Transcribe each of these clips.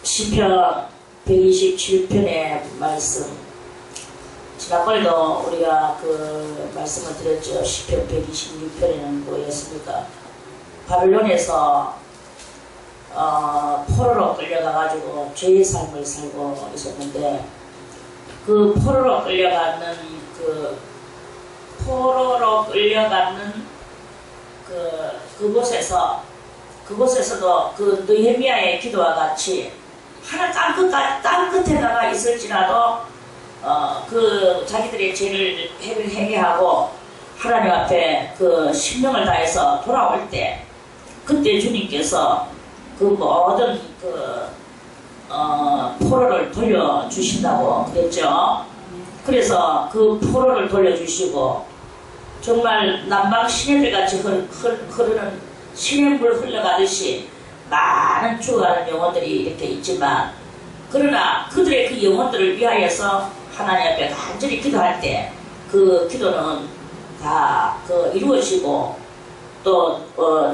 시편 127편의 말씀, 지난번에도 우리가 그 말씀을 드렸죠. 시편 126편에는 뭐였습니까? 바빌론에서 포로로 끌려가가지고 죄의 삶을 살고 있었는데, 그 포로로 끌려가는 그곳에서도 그 느헤미야의 기도와 같이 하나 땅 끝에다가 있을지라도 그 자기들의 죄를 회개하고 하나님 앞에 그 신명을 다해서 돌아올 때, 그때 주님께서 그 모든 포로를 돌려주신다고 그랬죠. 그래서 그 포로를 돌려주시고, 정말 남방 시내들같이 흐르는 시냇물 흘러가듯이 많은 죽어가는 영혼들이 이렇게 있지만, 그러나 그들의 그 영혼들을 위하여서 하나님 앞에 간절히 기도할 때 그 기도는 다 이루어지고, 또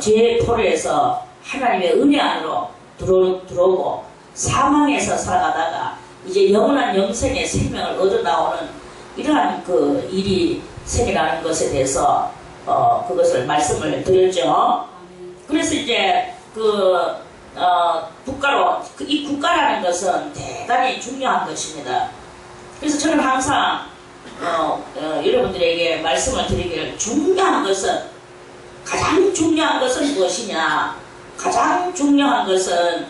죄의 포로에서 하나님의 은혜 안으로 들어오고, 사망에서 살아가다가 이제 영원한 영생의 생명을 얻어 나오는 이러한 그 일이 생겨나는 것에 대해서 그것을 말씀을 드렸죠. 그래서 이제 이 국가라는 것은 대단히 중요한 것입니다. 그래서 저는 항상 여러분들에게 말씀을 드리기를, 가장 중요한 것은 무엇이냐? 가장 중요한 것은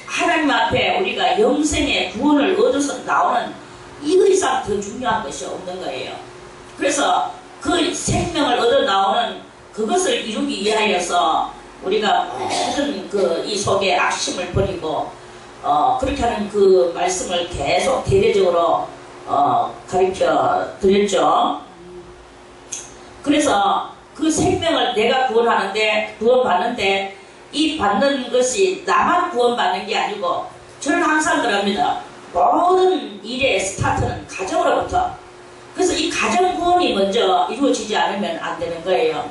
하나님 앞에 우리가 영생의 구원을 얻어서 나오는 이거 이상 더 중요한 것이 없는 거예요. 그래서 그 생명을 얻어 나오는 그것을 이루기 위하여서 우리가 모든 이 속에 악심을 버리고 그렇게 하는 그 말씀을 계속 대대적으로 가르쳐 드렸죠. 그래서 그 생명을 내가 구원받는데 이 받는 것이 나만 구원받는 게 아니고, 저는 항상 그럽니다. 모든 일의 스타트는 가정으로부터. 그래서 이 가정 구원이 먼저 이루어지지 않으면 안 되는 거예요.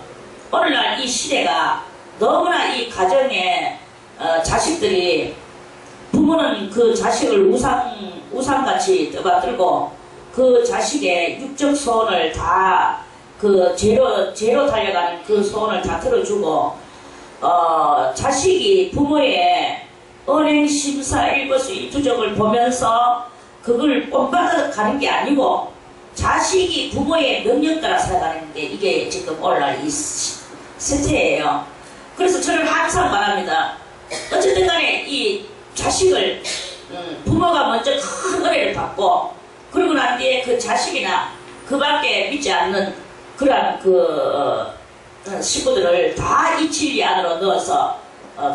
오늘날 이 시대가 너무나 이 가정에 자식들이, 부모는 그 자식을 우상같이 떠받들고 그 자식의 육적 소원을 다 죄로 달려가는 그 소원을 다 들어주고, 자식이 부모의 언행 심사 일거수일투족을 보면서 그걸 본받아 가는 게 아니고, 자식이 부모의 명령 따라 살아가는 게 이게 지금 오늘날 이 세태예요. 그래서 저는 항상 말합니다. 어쨌든 간에 이 자식을 부모가 먼저 큰 은혜를 받고, 그러고 난 뒤에 그 자식이나 그 밖에 믿지 않는 그러한 식구들을 다 이 진리 안으로 넣어서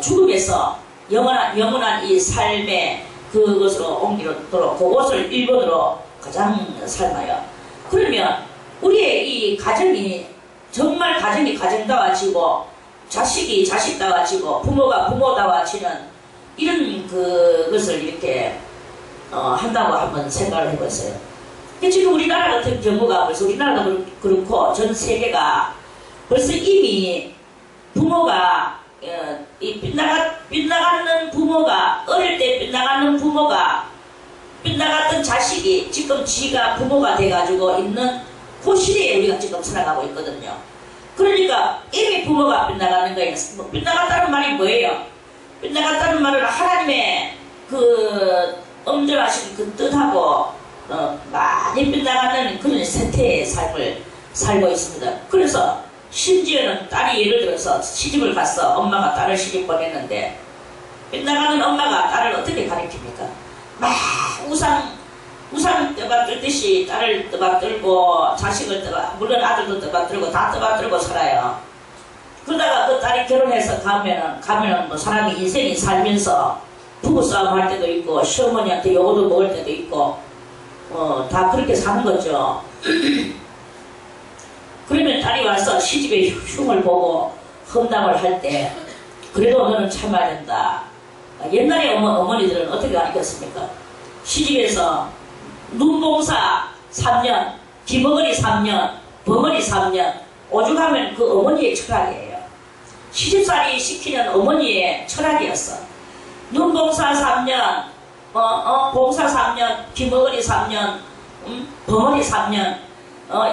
죽음에서 영원한 이 삶의 그것으로 옮기도록, 그것을 1번으로 가장 삶아요. 그러면 우리의 이 가정이 정말 가정다워지고, 자식이 자식다워지고, 부모가 부모다워지는 이런 그것을 이렇게 한다고 한번 생각을 해봤어요. 지금 우리나라 같은 경우가, 벌써 우리나라도 그렇고 전 세계가 벌써 이미 부모가 이 빗나가는 부모가, 어릴 때 빗나가는 부모가, 빗나갔던 자식이 지금 지가 부모가 돼가지고 있는 그 시대에 우리가 지금 살아가고 있거든요. 그러니까 이미 부모가 빗나가는 거예요. 빗나갔다는 말이 뭐예요? 빗나갔다는 말은 하나님의 그 엄절하신 그 뜻하고 많이 빗나가는 그런 세태의 삶을 살고 있습니다. 그래서 심지어는 딸이 예를 들어서 시집을 가서 엄마가 딸을 시집 보냈는데, 빗나가는 엄마가 딸을 어떻게 가르칩니까? 막 우상 떠받들듯이 딸을 떠받들고, 자식을 물론 아들도 떠받들고 다 떠받들고 살아요. 그러다가 그 딸이 결혼해서 가면은 뭐 사람이 인생이 살면서 부부싸움 할 때도 있고, 시어머니한테 요거도 먹을 때도 있고, 다 그렇게 사는 거죠. 그러면 딸이 와서 시집의 흉을 보고 험담을 할 때, 그래도 너는 참아야 된다. 옛날에 어머니들은 어떻게 가르쳤습니까? 시집에서 눈봉사 3년, 기머거리 3년, 벙어리 3년, 오죽하면 그 어머니의 철학이에요. 시집살이 시키는 어머니의 철학이었어. 눈봉사 3년, 봉사 3년, 귀머거리 3년, 벙어리 3년,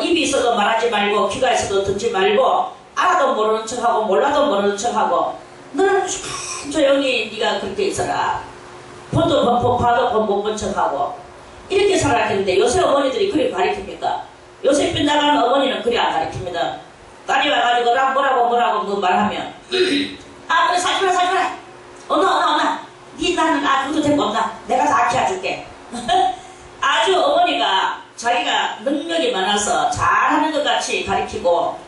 입이 있어도 말하지 말고 귀가 있어도 듣지 말고 알아도 모르는 척하고 몰라도 모르는 척하고 너는 조용히 네가 그렇게 있어라. 본도 범법 봐도 범법 본 척하고 이렇게 살아야 되는데 요새 어머니들이 그리 가르칩니까? 요새 빗나가는 어머니는 그리 안 가르칩니다. 딸이 와가지고 나 뭐라고 뭐 말하면 그래 사주라 어나 니 나는 그것도 데리고 온다. 내가 다 키워줄게. 아주 어머니가 자기가 능력이 많아서 잘하는 것 같이 가르치고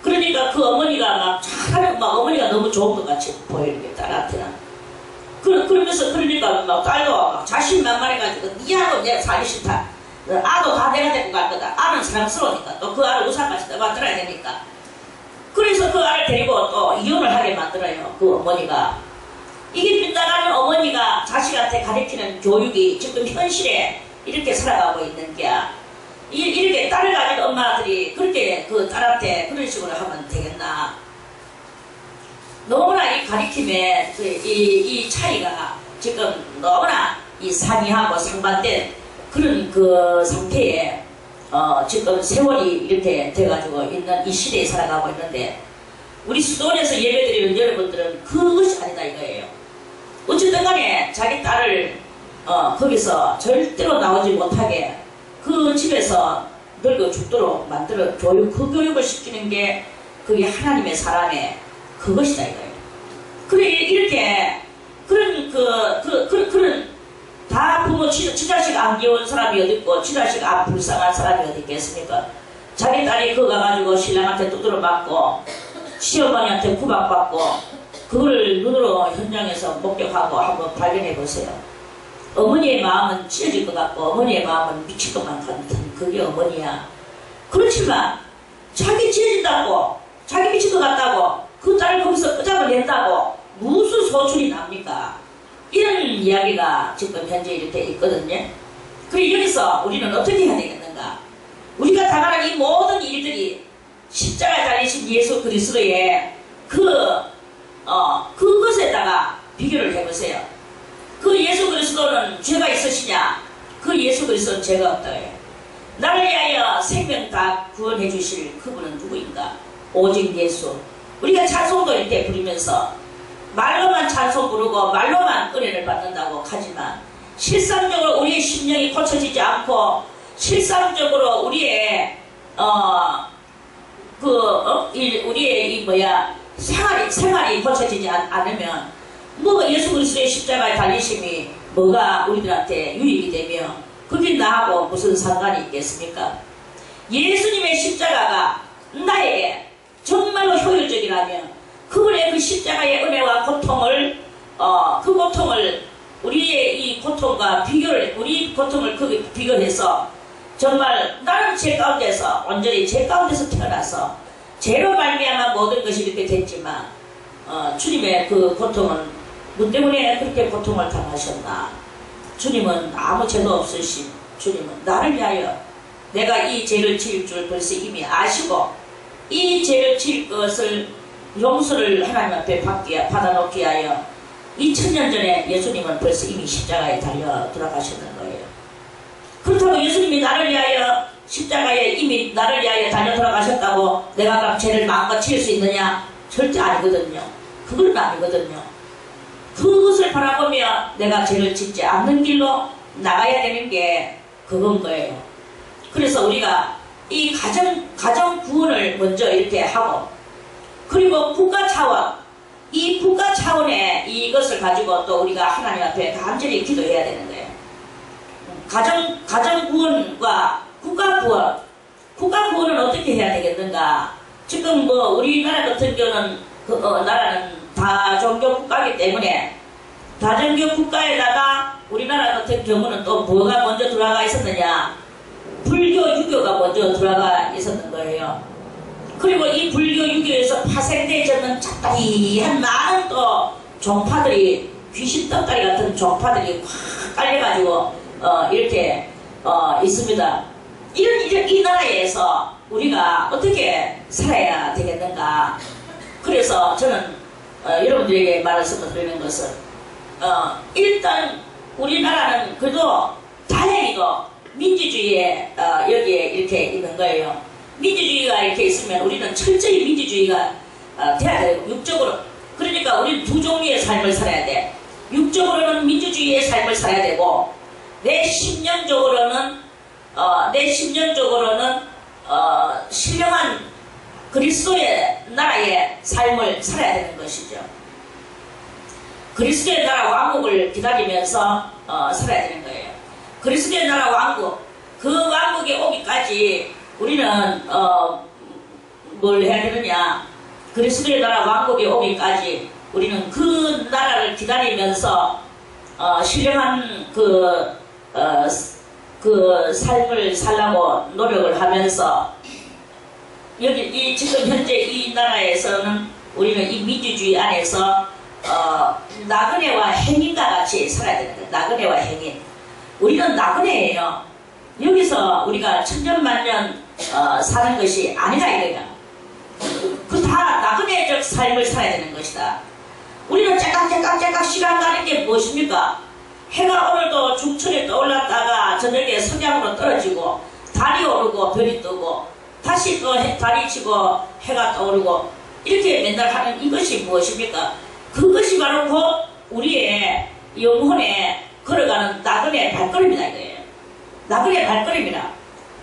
그러니까 그 어머니가 막 잘하는 막 어머니가 너무 좋은 것 같이 보이는 게 딸한테는 그러면서 그러니까 막 딸도 막 자신만만해가지고 니하고 내가 살기 싫다. 아도 다 내가 데리고 갈 거다. 아는 사랑스러우니까 또 그 아를 우산같이 만들어야 되니까 그래서 그 아를 데리고 또 이혼을 하게 만들어요. 그 어머니가 이게 빗나가는 어머니가 자식한테 가르치는 교육이 지금 현실에 이렇게 살아가고 있는 게 이렇게 딸을 가진 엄마들이 그렇게 그 딸한테 그런 식으로 하면 되겠나. 너무나 이 가르침의 이 차이가 지금 너무나 이 상이하고 상반된 그런 그 상태에 지금 세월이 이렇게 돼가지고 있는 이 시대에 살아가고 있는데 우리 수도원에서 예배드리는 여러분들은 그것이 아니다 이거예요. 어쨌든 간에 자기 딸을 거기서 절대로 나오지 못하게 그 집에서 늙어 죽도록 만들어 그 교육을 시키는 게 그게 하나님의 사람의 그것이다 이거예요. 그래 이렇게 그런 다 부모 지자식 안 귀여운 사람이 어디 있고 지자식 안 불쌍한 사람이 어디 있겠습니까? 자기 딸이 그거 가가지고 신랑한테 두드려 맞고 시어머니한테 구박받고 그걸 눈으로 현장에서 목격하고 한번 발견해 보세요. 어머니의 마음은 찢어질 것 같고 어머니의 마음은 미칠 것만 같은 그게 어머니야. 그렇지만 자기 찢어진다고 자기 미칠 것 같다고 그 딸을 거기서 끄잡아 낸다고 무슨 소출이 납니까? 이런 이야기가 지금 현재 이렇게 있거든요. 그리고 여기서 우리는 어떻게 해야 되겠는가? 우리가 당하는 이 모든 일들이 십자가에 달리신 예수 그리스도의 그것에다가 비교를 해보세요. 그 예수 그리스도는 죄가 있으시냐? 그 예수 그리스도는 죄가 없다 해요. 나를 위하여 생명 다 구원해 주실 그분은 누구인가? 오직 예수. 우리가 찬송도 이렇게 부르면서 말로만 찬송 부르고 말로만 은혜를 받는다고 하지만 실상적으로 우리의 심령이 고쳐지지 않고 실상적으로 우리의 생활이 고쳐지지 않으면 뭐 예수 그리스도의 십자가의 달리심이 뭐가 우리들한테 유익이 되며 그게 나하고 무슨 상관이 있겠습니까? 예수님의 십자가가 나에게 정말로 효율적이라면 그분의 그 십자가의 은혜와 고통을 그 고통을 우리의 이 고통과 우리 고통을 비교해서 정말 나는 제 가운데서 온전히 제 가운데서 태어나서 죄로 말미암아 모든 것이 이렇게 됐지만 주님의 그 고통은 뭐 때문에 그렇게 고통을 당하셨나? 주님은 아무 죄도 없으신 주님은 나를 위하여 내가 이 죄를 지을 줄 벌써 이미 아시고 이 죄를 지을 것을 용서를 하나님 앞에 받아놓기 위하여 2000년 전에 예수님은 벌써 이미 십자가에 달려 돌아가셨는 거예요. 그렇다고 예수님이 나를 위하여 십자가에 이미 나를 위하여 달려 돌아가셨다고 내가 그럼 죄를 마음껏 지을 수 있느냐? 절대 아니거든요. 그건 아니거든요. 그것을 바라보며 내가 죄를 짓지 않는 길로 나가야 되는 게 그건 거예요. 그래서 우리가 이 가정 구원을 먼저 이렇게 하고 그리고 국가 차원 이 국가 차원의 이것을 가지고 또 우리가 하나님 앞에 간절히 기도해야 되는 거예요. 가정 구원과 국가 구원은 어떻게 해야 되겠는가? 지금 뭐 우리나라 같은 경우는 나라는 다종교 국가이기 때문에 다종교 국가에다가 우리나라 같은 경우는 또 뭐가 먼저 들어가 있었느냐? 불교, 유교가 먼저 들어가 있었는 거예요. 그리고 이 불교, 유교에서 파생되어졌는 잡다리한 많은 또 종파들이 귀신 떡다리 같은 종파들이 확 깔려가지고 이렇게 있습니다. 이 나라에서 우리가 어떻게 살아야 되겠는가? 그래서 저는 여러분들에게 말씀을 드리는 것은 일단 우리나라는 그래도 다행히도 민주주의에 여기에 이렇게 있는 거예요. 민주주의가 이렇게 있으면 우리는 철저히 민주주의가 돼야 돼요. 육적으로. 그러니까 우리는 두 종류의 삶을 살아야 돼. 육적으로는 민주주의의 삶을 살아야 되고 내 심령적으로는 신령한 그리스도의 나라의 삶을 살아야 되는 것이죠. 그리스도의 나라 왕국을 기다리면서 살아야 되는 거예요. 그리스도의 나라 왕국, 그 왕국에 오기까지 우리는 뭘 해야 되느냐? 그리스도의 나라 왕국에 오기까지 우리는 그 나라를 기다리면서 신령한 그 삶을 살라고 노력을 하면서 여기 지금 현재 이 나라에서는 우리는 이 민주주의 안에서 나그네와 행인과 같이 살아야 되는 거예요. 나그네와 행인. 우리는 나그네예요. 여기서 우리가 천년만년 사는 것이 아니라 이거야. 그 다 나그네적 삶을 살아야 되는 것이다. 우리는 째깍째깍 시간 가는 게 무엇입니까? 해가 오늘도 중천에 떠올랐다가 저녁에 석양으로 떨어지고 달이 오르고 별이 뜨고 다시 또 달이 지고 해가 떠오르고 이렇게 맨날 하는 이것이 무엇입니까? 그것이 바로 우리의 영혼에 걸어가는 나그네의 발걸음이다 이거예요. 나그네의 발걸음이라.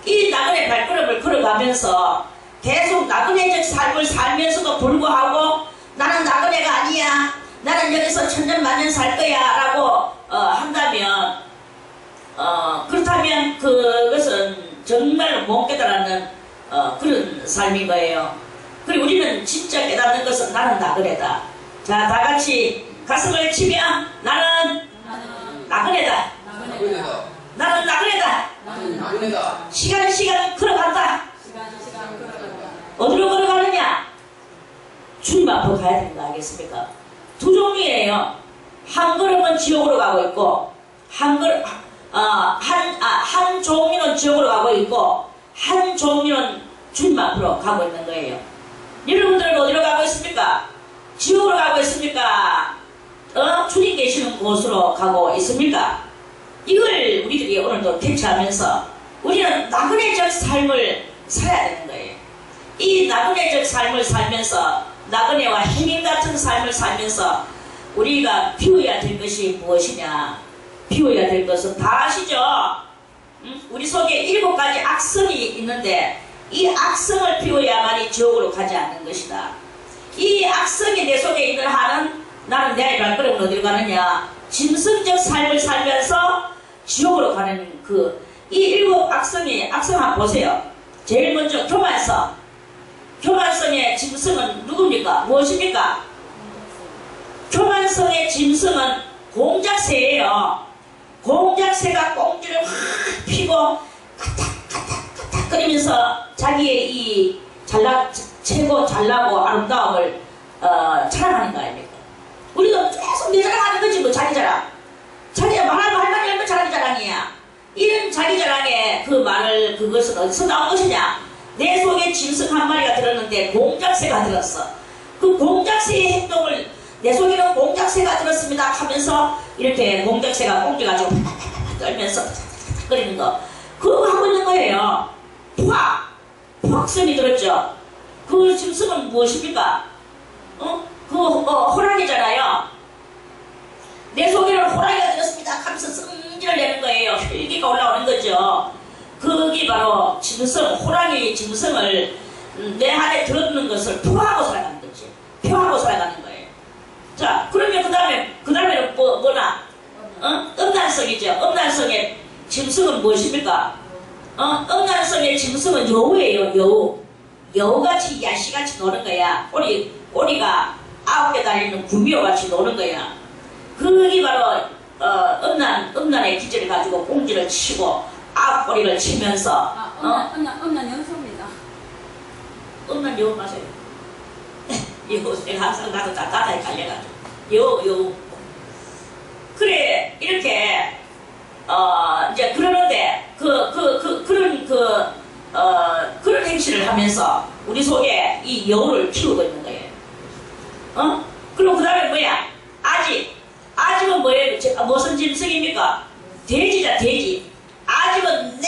이 나그네의 발걸음을 걸어가면서 계속 나그네적 삶을 살면서도 불구하고 나는 나그네가 아니야. 나는 여기서 천년만년 살 거야 라고 한다면 그렇다면 그것은 정말 못 깨달았는 그런 삶인 거예요. 그리고 우리는 진짜 깨닫는 것은 나는 나그네다. 자, 다 같이 가슴을 치며 나는 나그네다. 나는 나그네다. 시간은 걸어간다. 어디로 걸어가느냐? 주님 앞으로 가야 되는 거 알겠습니까? 두 종류예요. 한 걸음은 지옥으로 가고 있고 한 종류는 지옥으로 가고 있고 한 종류는 주님 앞으로 가고 있는 거예요. 여러분들은 어디로 가고 있습니까? 지옥으로 가고 있습니까? 주님 계시는 곳으로 가고 있습니까? 이걸 우리들이 오늘도 캐치하면서 우리는 나그네적 삶을 살아야 되는 거예요. 이 나그네적 삶을 살면서 나그네와 행인 같은 삶을 살면서 우리가 비워야 될 것이 무엇이냐? 비워야 될 것은 다 아시죠? 우리 속에 7가지 악성이 있는데 이 악성을 비워야만이 지옥으로 가지 않는 것이다. 이 악성이 내 속에 있는 한은 나는 내 발걸음은 어디로 가느냐? 짐승적 삶을 살면서 지옥으로 가는 이 7 악성 한번 보세요. 제일 먼저 교만성. 교만성의 짐승은 누굽니까? 무엇입니까? 교만성의 짐승은 공작새예요. 공작새가 꽁지를 확 피고 까딱까딱 거리면서 자기의 이 최고 잘나고 아름다움을 자랑하는 거 아닙니까? 우리도 계속 내 자랑하는 거지 뭐 자기 자랑. 자기가 말하면 할머니 얼마나 자기 자랑이야. 이런 자기 자랑의 그 말을 그것은 어디서 나온 것이냐? 내 속에 짐승 한 마리가 들었는데 공작새가 들었어. 그 공작새의 행동을 내 속에는 공작새가 들었습니다 하면서 이렇게 공작새가 꽁지 가지고 떨면서 거리는 거 그거 하고 있는 거예요. 포악성이 들었죠. 그 짐승은 무엇입니까? 호랑이잖아요. 내 속에는 호랑이가 들었습니다 하면서 성질을 내는 거예요. 혈기가 올라오는 거죠. 그게 바로 짐승, 호랑이 짐승을 내 안에 들었는 것을 표하고 살아가는 거지. 표하고 살아가는 거예요. 자, 그러면 그 다음에는 뭐나? 음란성이죠. 음란성의 짐승은 무엇입니까? 음란성의 짐승은 여우예요, 여우. 여우같이 야시같이 노는 거야. 꼬리가 9개 달리는 구미호같이 노는 거야. 그게 바로 음란의 기질을 가지고 꽁지를 치고 앞꼬리를 치면서 음란 연소입니다. 음란 여우 마세요. 여우 내가 항상 나도 가사에 깔려가지고 여우 그래 이렇게 이제 그러는데 그런 행실을 하면서 우리 속에 이 여우를 키우고 있는 거예요. 그럼 그 다음에 뭐야? 아집은 뭐야? 무슨 짐승입니까? 돼지자, 돼지. 아직은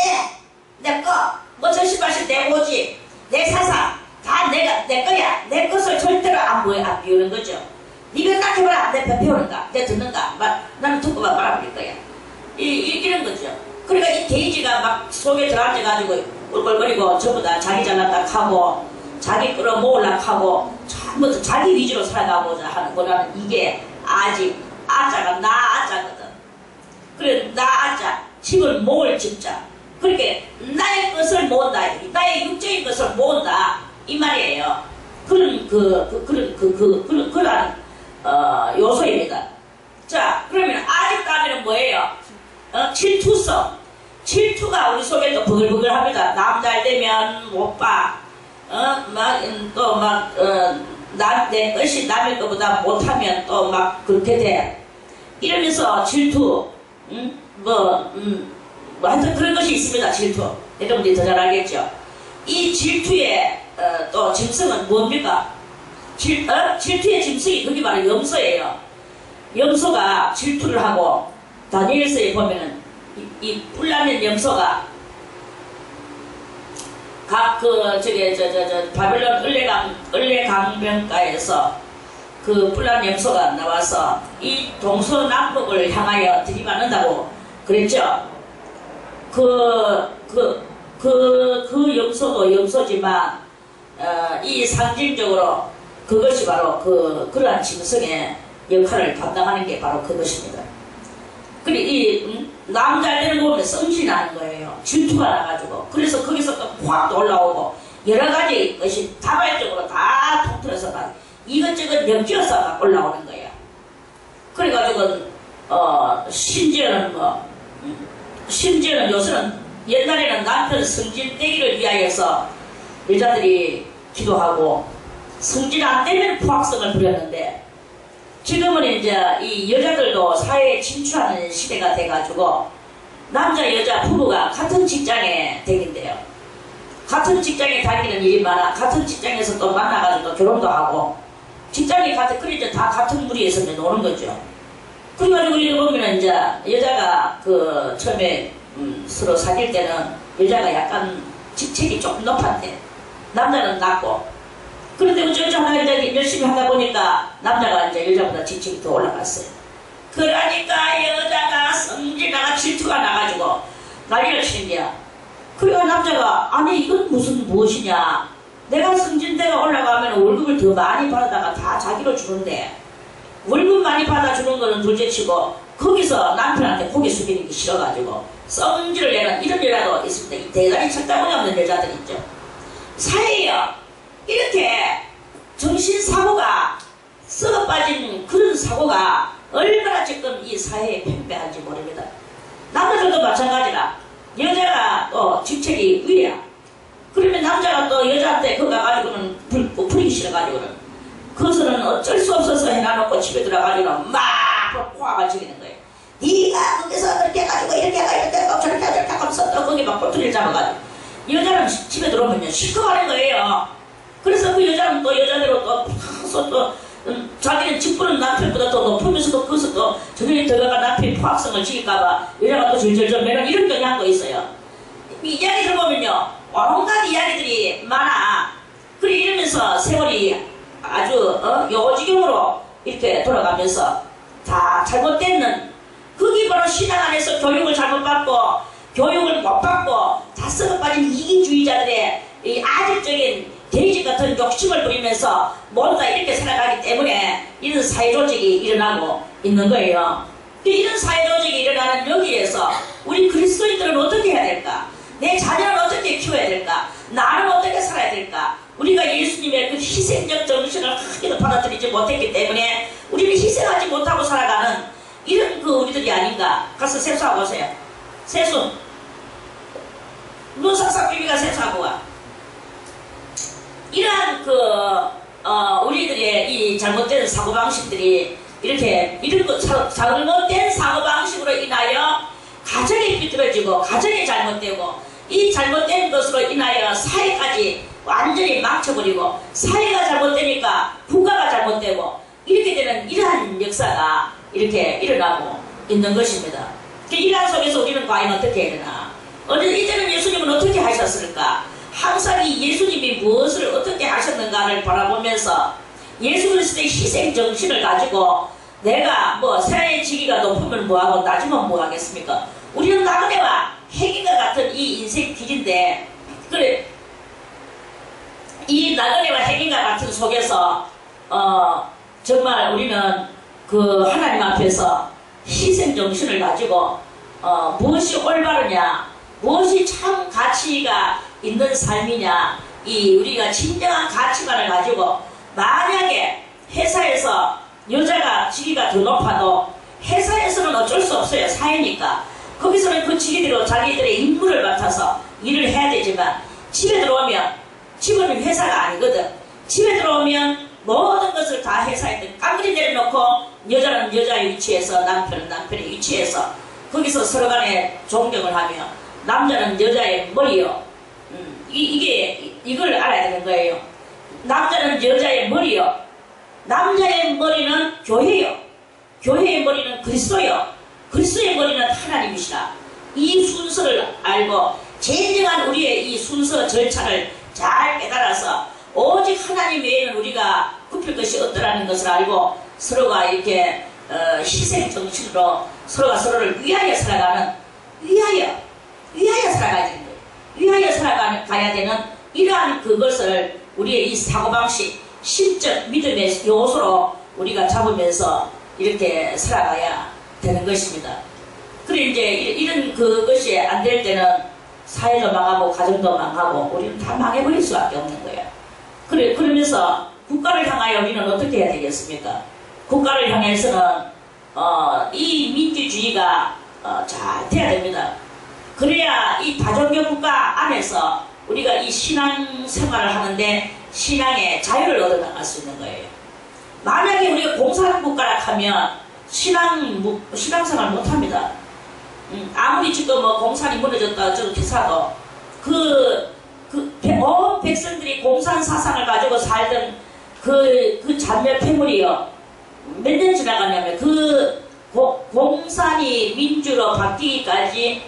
내 거, 뭐 저신발신 내 오지, 내 사상, 다 내 거야. 내 것을 절대로 안 비우는 거죠. 니가 딱 해봐라. 내 배우는가? 내 듣는가? 나는 듣고만 말아버릴 거야. 이런 거죠. 그러니까 이 돼지가 막 속에 들어앉아가지고 꿀꿀거리고 전부 다 자기 잘났다 하고 자기 끌어모으려고 하고 전부 자기 위주로 살아가고자 하는 거라는 이게 아직 아자가 나 아자거든. 그래 나 아자 집을 모을 집자. 그렇게 나의 것을 모은다. 나의 육적인 것을 모은다. 이 말이에요. 그런 요소입니다. 자, 그러면 아직 다음에는 뭐예요? 질투성. 질투가 우리 속에도 부글부글 합니다. 남 잘 되면 못 봐. 내 것이 남의 것보다 못하면 또 막 그렇게 돼. 이러면서 질투, 하여튼 그런 것이 있습니다. 질투. 여러분들이 더 잘 알겠죠? 이 질투의 또 짐승은 뭡니까? 질투의 짐승이 그게 바로 염소예요. 염소가 질투를 하고 다니엘서에 보면은 이 뿔나는 염소가 바벨론 을레강변가에서 그 뿔난 염소가 나와서 이 동서남북을 향하여 들이받는다고 그랬죠. 그 염소도 염소지만 이 상징적으로 그것이 바로 그러한 짐승의 역할을 감당하는 게 바로 그것입니다. 그리고 이 남자들은 보면 성질이 나는 거예요. 질투가 나가지고. 그래서 거기서 또 확 올라오고 여러 가지 것이 다발적으로 다 통틀어서 막 이것저것 엮여서 막 올라오는 거예요. 그래가지고 심지어는 요새는 옛날에는 남편 성질 떼기를 위하여서 여자들이 기도하고 성질 안 되면 포악성을 부렸는데 지금은 이제 이 여자들도 사회에 진출하는 시대가 돼가지고 남자 여자 부부가 같은 직장에 다닌대요. 같은 직장에 다니는 일이 많아. 같은 직장에서 또 만나가지고 또 결혼도 하고 직장이 같은 그러니까 다 같은 무리에서 노는 거죠. 그래가지고 이거 보면은 이제 여자가 처음에 서로 사귈 때는 여자가 약간 직책이 조금 높았대. 남자는 낮고. 그런데 어쩌죠 하나 열심히 하다 보니까 남자가 이제 여자보다 직책이 더 올라갔어요. 그러니까 여자가 성질나가 질투가 나가지고 난리를 치는 거야. 그래가 남자가 아니 이건 무엇이냐. 내가 성질대가 올라가면 월급을 더 많이 받아다가 다 자기로 주는데 월급 많이 받아주는 거는 둘째치고 거기서 남편한테 고개 숙이는 게 싫어가지고 성질을 내는 이런 여자도 있습니다. 대단히 철다구니 없는 여자들 있죠. 사회에요. 이렇게 정신사고가 썩어빠진 그런 사고가 얼마나 지금 이 사회에 팽배한지 모릅니다. 남자들도 마찬가지라. 여자가 또 직책이 위야. 그러면 남자가 또 여자한테 그거 가가지고는 부리기 싫어가지고는 그것은 어쩔 수 없어서 해놔놓고 집에 들어가지고는 막 화가 지기는 거예요. 네가 거기서 그렇게 해가지고 이렇게 하고 저렇게 하면서 또 거기 막 꼬투리를 잡아가지고 여자는 집에 들어오면 실컷하는 거예요. 그래서 그 여자는 또 여자대로 또 자기는 집부는 남편보다 더 높으면서도 거기서 또 저녁에 들어가 남편이 포악성을 지킬까봐 여자가 또 절절절 매는 이런 경향도 있어요. 이 이야기 들어보면요 온갖 이야기들이 많아. 그래 이러면서 세월이 아주 요지경으로 이렇게 돌아가면서 다 잘못됐는 그게 바로 신앙 안에서 교육을 잘못 받고 교육을 못 받고 다 썩어빠진 이기주의자들의 이 아직적인 돼지 같은 욕심을 부리면서 모두가 이렇게 살아가기 때문에 이런 사회조직이 일어나고 있는 거예요. 이런 사회조직이 일어나는 여기에서 우리 그리스도인들은 어떻게 해야 될까? 내 자녀는 어떻게 키워야 될까? 나는 어떻게 살아야 될까? 우리가 예수님의 그 희생적 정신을 크게도 받아들이지 못했기 때문에 우리는 희생하지 못하고 살아가는 이런 우리들이 아닌가? 가서 세수하고 오세요. 세수. 눈 싹싹 비비가 세수하고 와. 이러한 우리들의 이 잘못된 사고방식들이 이렇게 잘못된 사고방식으로 인하여 가정이 삐뚤어지고 가정이 잘못되고 이 잘못된 것으로 인하여 사회까지 완전히 망쳐버리고 사회가 잘못되니까 국가가 잘못되고 이렇게 되는 이러한 역사가 이렇게 일어나고 있는 것입니다. 그 이러한 속에서 우리는 과연 어떻게 해야 되나? 이제는 예수님은 어떻게 하셨을까? 항상 이 예수님이 무엇을 어떻게 하셨는가를 바라보면서 예수 그리스도의 희생 정신을 가지고 내가 뭐 세상의 지위가 높으면 뭐하고 낮으면 뭐하겠습니까? 우리는 나그네와 혜기가 같은 이 인생 길인데, 그래, 이 나그네와 혜기가 같은 속에서 정말 우리는 그 하나님 앞에서 희생 정신을 가지고 무엇이 올바르냐, 무엇이 참 가치가 있는 삶이냐, 이 우리가 진정한 가치관을 가지고, 만약에 회사에서 여자가 직위가 더 높아도 회사에서는 어쩔 수 없어요. 사회니까. 거기서는 그 직위대로 자기들의 임무를 맡아서 일을 해야 되지만, 집에 들어오면, 집은 회사가 아니거든. 집에 들어오면 모든 것을 다 회사에 깡그리 내려놓고, 여자는 여자의 위치에서, 남편은 남편의 위치에서 거기서 서로 간에 존경을 하며, 남자는 여자의 머리요. 이걸 알아야 되는 거예요. 남자는 여자의 머리요. 남자의 머리는 교회요. 교회의 머리는 그리스도요. 그리스도의 머리는 하나님이시라. 이 순서를 알고 진정한 우리의 이 순서 절차를 잘 깨달아서 오직 하나님 외에는 우리가 굽힐 것이 없다라는 것을 알고 서로가 이렇게 희생 정신으로 서로가 서로를 위하여 살아가는, 위하여 살아가야 되는 거예요. 위하여 살아가야 되는 이러한 그것을 우리의 이 사고방식, 심적 믿음의 요소로 우리가 잡으면서 이렇게 살아가야 되는 것입니다. 그래 이제 이런 그것이 안 될 때는 사회도 망하고 가정도 망하고 우리는 다 망해버릴 수밖에 없는 거예요. 그래, 그러면서 국가를 향하여 우리는 어떻게 해야 되겠습니까? 국가를 향해서는 이 민주주의가 잘 돼야 됩니다. 그래야 이 다종교 국가 안에서 우리가 이 신앙생활을 하는데 신앙의 자유를 얻어나갈 수 있는 거예요. 만약에 우리가 공산국 국가라 하면 신앙생활 못합니다. 아무리 지금 뭐 공산이 무너졌다 저렇게 사도 온 백성들이 공산 사상을 가지고 살던 그 잔멸 패물이요. 몇 년 지나갔냐면 공산이 민주로 바뀌기까지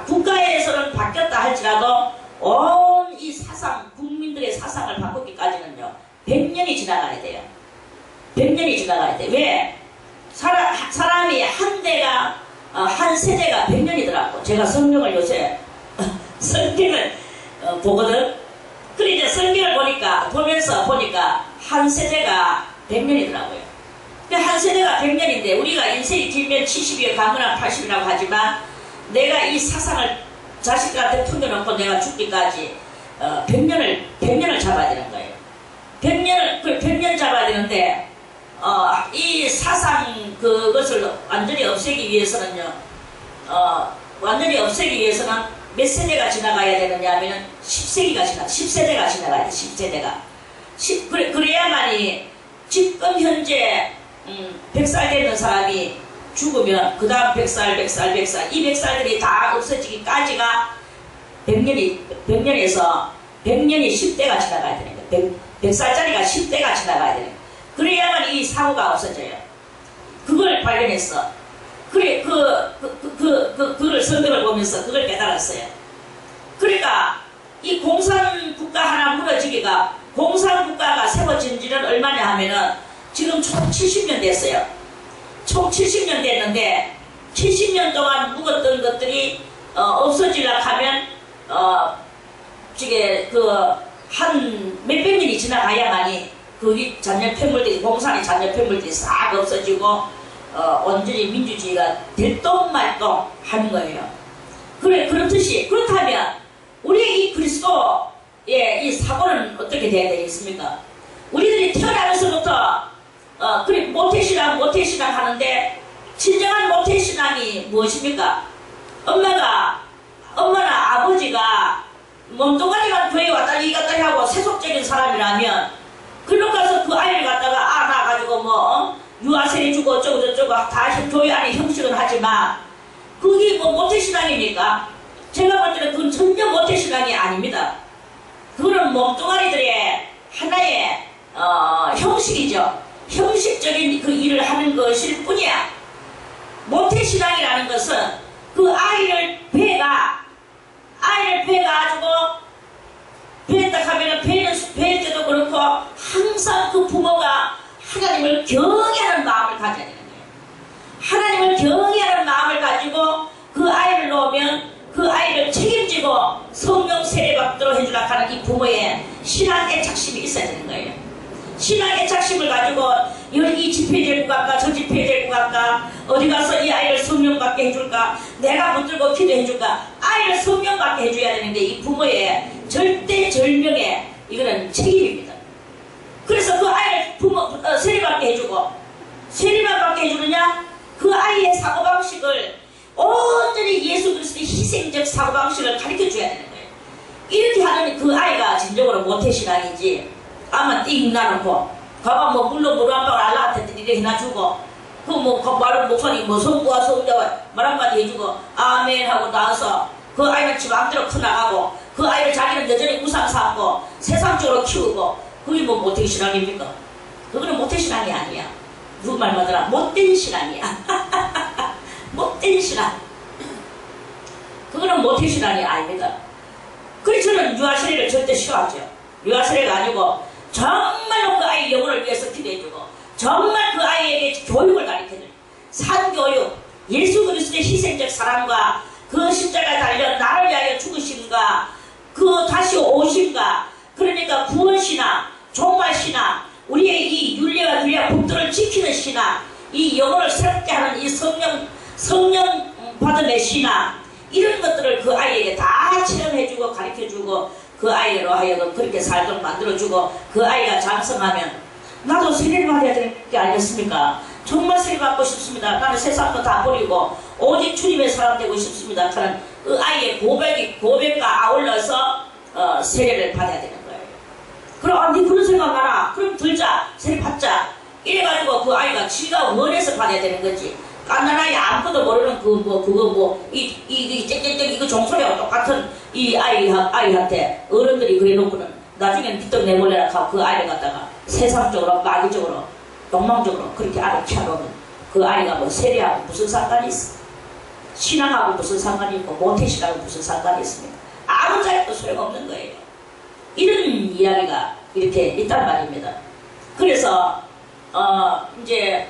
국가에서는 바뀌었다 할지라도 온 이 사상, 국민들의 사상을 바꾸기까지는요 100년이 지나가야 돼요. 100년이 지나가야 돼. 왜? 사람이 한 세대가 100년이더라고. 제가 성경을 요새 성경을 보거든. 그래 이제 성경을 보면서 보니까 한 세대가 100년이더라고요. 한 세대가 100년인데 우리가 인생이 길면 70이요 가문은 80이라고 하지만 내가 이 사상을 자식들한테 풍겨놓고 내가 죽기까지 100년을 잡아야 되는 거예요. 100년 잡아야 되는데 이 사상 그것을 완전히 없애기 위해서는요, 완전히 없애기 위해서는 몇 세대가 지나가야 되느냐 하면은 10세대가 지나가야 돼. 10세대가. 그래야만이 지금 현재 100살 되는 사람이 죽으면 그 다음 100살 이 100살들이 다 없어지기까지가 100년에서 100년이 10대가 지나가야 되는 거예요. 100살짜리가 10대가 지나가야 되는 거예요. 그래야만 이 사고가 없어져요. 그걸 발견했어. 그래, 그걸 성경을 보면서 그걸 깨달았어요. 그러니까 이 공산국가 하나 무너지기가, 공산국가가 세워진 지는 얼마냐 하면은 지금 총 70년 됐어요. 총 70년 됐는데 70년 동안 묵었던 것들이 없어지려고 하면 지금 한 몇백 년이 지나가야만이 그 잔여 폐물들이, 공산의 잔여 폐물들이 싹 없어지고 완전히 민주주의가 될똥말똥 하는 거예요. 그렇듯이, 그렇다면 우리의 이 그리스도의 이 사고는 어떻게 돼야 되겠습니까? 우리들이 태어나면서부터 모태신앙 하는데 진정한 모태신앙이 무엇입니까? 엄마나 아버지가 몸뚱아리만 교회 왔다리 갔다리 하고 세속적인 사람이라면 그런 가서 그 아이를 갖다가 낳아가지고 유아세례 주고 어쩌고 다 교회 안에 형식은 하지만 그게 모태신앙입니까? 제가 볼 때는 그건 전혀 모태신앙이 아닙니다. 그거는 몸뚱아리들의 하나의 형식이죠. 형식적인 그 일을 하는 것일 뿐이야. 모태신앙이라는 것은 그 아이를 배가지고 배했다 하면은 배일 때도 그렇고 항상 그 부모가 하나님을 경외하는 마음을 가져야 되는 거예요. 하나님을 경외하는 마음을 가지고 그 아이를 놓으면 그 아이를 책임지고 성령 세례받도록 해주라 하는 이 부모의 신앙 애착심이 있어야 되는 거예요. 신앙 애착심을 가지고 여기 이 집회에 데리고 갈까 저 집회에 데리고 갈까 어디 가서 이 아이를 성령 받게 해줄까 내가 붙들고 기도해 줄까 아이를 성령 받게 해줘야 되는데 이 부모의 절대절명의 이거는 책임입니다. 그래서 그 아이를 세례받게 해주고 세례만 받게 해주느냐 그 아이의 사고방식을 온전히 예수 그리스도의 희생적 사고방식을 가르쳐줘야 되는 거예요. 이렇게 하는 그 아이가 진정으로 모태신앙이지 아마 띵 나놓고 가방 뭐 물로 물 한 방울 알라한테 이렇게 해놔주고 그 뭐 말은 목사님 뭐 성부와 성자와 말 한마디 해주고 아멘 하고 나와서 그 아이는 지 마음대로 커나가고 그 아이를 자기는 여전히 우상 삼고 세상적으로 키우고 그게 뭐 모태신앙입니까? 그거는 모태신앙이 아니야. 누구 말 맞더라? 못된 신앙이야. 못된 신앙. 그거는 모태신앙이 아닙니다. 그래서 저는 유아세례를 절대 싫어하죠. 유아세례가 아니고 정말로 그 아이 영혼을 위해서 기도해주고 정말 그 아이에게 교육을 가르쳐주는 산교육 예수 그리스도의 희생적 사랑과 그 십자가에 달려 나를 위하여 죽으심과 그 다시 오심과 그러니까 구원신앙 종말신앙 우리의 이 윤리와 규례와 법도를 지키는 신앙 이 영혼을 새롭게 하는 이 성령 받음의 신앙 이런 것들을 그 아이에게 다 체험해주고 가르쳐주고 그 아이로 하여금 그렇게 살도록 만들어주고 그 아이가 장성하면 나도 세례를 받아야 될 게 아니겠습니까? 정말 세례 받고 싶습니다. 나는 세상도 다 버리고 오직 주님의 사람 되고 싶습니다. 하는 그 아이의 고백과 아울러서 세례를 받아야 되는 거예요. 그럼 네 그런 생각 하나 그럼 들자 세례 받자 이래가지고 그 아이가 지가 원해서 받아야 되는 거지. 깐난아이 아무것도 모르는 이 짹짹짹 이거 종소리하고 똑같은 이 아이한테 어른들이 그래 놓고는 나중에는 빗떡 내몰래라 하고 그 아이를 갖다가 세상적으로 마귀적으로 욕망적으로 그렇게 아이를 키워놓으면 그 아이가 뭐 세례하고 무슨 상관이 있어? 신앙하고 무슨 상관이 있고 모태신앙하고 무슨 상관이 있습니까? 아무 자리도 소용없는 거예요. 이런 이야기가 이렇게 있단 말입니다. 그래서 이제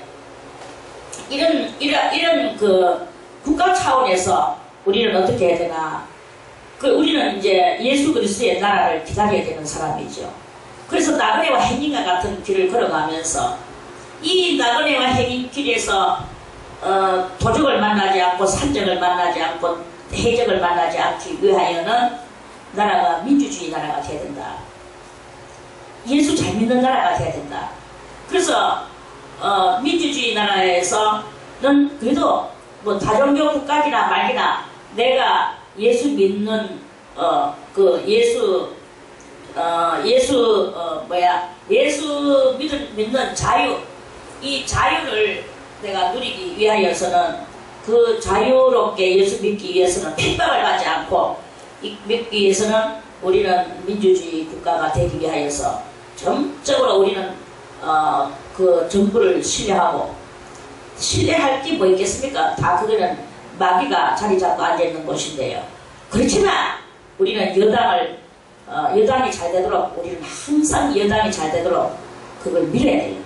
이런 그 국가 차원에서 우리는 어떻게 해야 되나? 우리는 이제 예수 그리스도의 나라를 기다려야 되는 사람이죠. 그래서 나그네와 행인과 같은 길을 걸어가면서 이 나그네와 행인 길에서 도적을 만나지 않고 산적을 만나지 않고 해적을 만나지 않기 위하여는 나라가 민주주의 나라가 돼야 된다. 예수 잘 믿는 나라가 돼야 된다. 그래서 민주주의 나라에서는 그래도 뭐 다종교 국가이나 말기나 내가 예수 믿는 예수 믿는 자유 이 자유를 내가 누리기 위하여서는 그 자유롭게 예수 믿기 위해서는 핍박을 받지 않고 믿기 위해서는 우리는 민주주의 국가가 되기 위하여서 전적으로 우리는 그 정부를 신뢰하고 신뢰할 게 뭐 있겠습니까? 다 그거는 마귀가 자리 잡고 앉아있는 곳인데요. 그렇지만 우리는 여당이 잘 되도록 우리는 항상 여당이 잘 되도록 그걸 밀어야 돼요.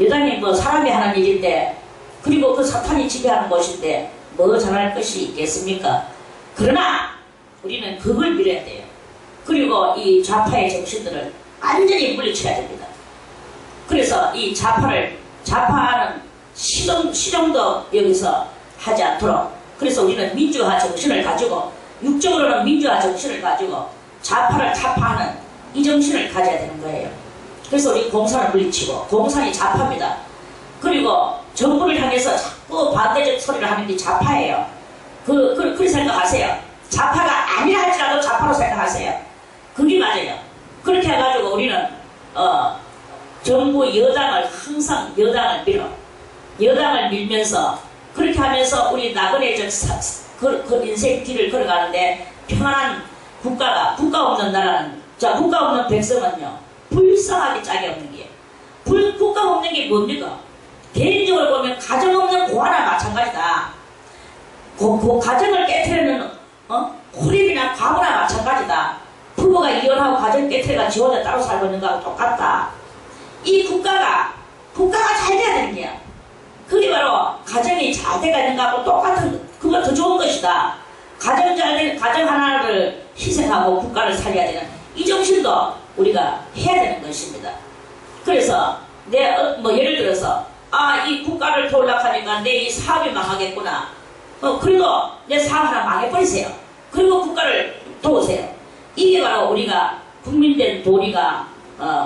여당이 뭐 사람이 하는 일인데 그리고 그 사탄이 지배하는 곳인데 뭐 잘할 것이 있겠습니까? 그러나 우리는 그걸 밀어야 돼요. 그리고 이 좌파의 정신들을 완전히 물리쳐야 됩니다. 그래서 이 좌파는 시정도 여기서 하지 않도록 그래서 우리는 민주화 정신을 가지고 육적으로는 민주화 정신을 가지고 좌파를 타파하는 이 정신을 가져야 되는 거예요. 그래서 우리 공산을 물리치고 공산이 좌파입니다. 그리고 정부를 향해서 자꾸 반대적 소리를 하는 게 좌파예요. 그렇게 생각하세요. 좌파가 아니라 할지라도 좌파로 생각하세요. 그게 맞아요. 그렇게 해가지고 우리는 정부 여당을 항상 여당을 밀면서 그렇게 하면서 우리 나그네적 그 인생 길을 걸어가는데 평안한 국가 없는 나라는 국가 없는 백성은요 불쌍하게 짝이 없는 게 국가 없는 게 뭡니까? 개인적으로 보면 가정 없는 고아나 마찬가지다. 그 가정을 깨트리는 호립이나 과부나 마찬가지다. 부부가 이혼하고 가정 깨트려가 지 혼자 따로 살고 있는 거하고 똑같다. 이 국가가 잘 돼야 되는 거야. 그게 바로 가정이 잘 돼가 있는 거하고 똑같은, 그거 더 좋은 것이다. 가정 잘 되는, 가정 하나를 희생하고 국가를 살려야 되는 이 정신도 우리가 해야 되는 것입니다. 그래서 예를 들어서 이 국가를 도락하니까 내 이 사업이 망하겠구나. 그래도 내 사업 하나 망해버리세요. 그리고 국가를 도우세요. 이게 바로 우리가 국민된 도리가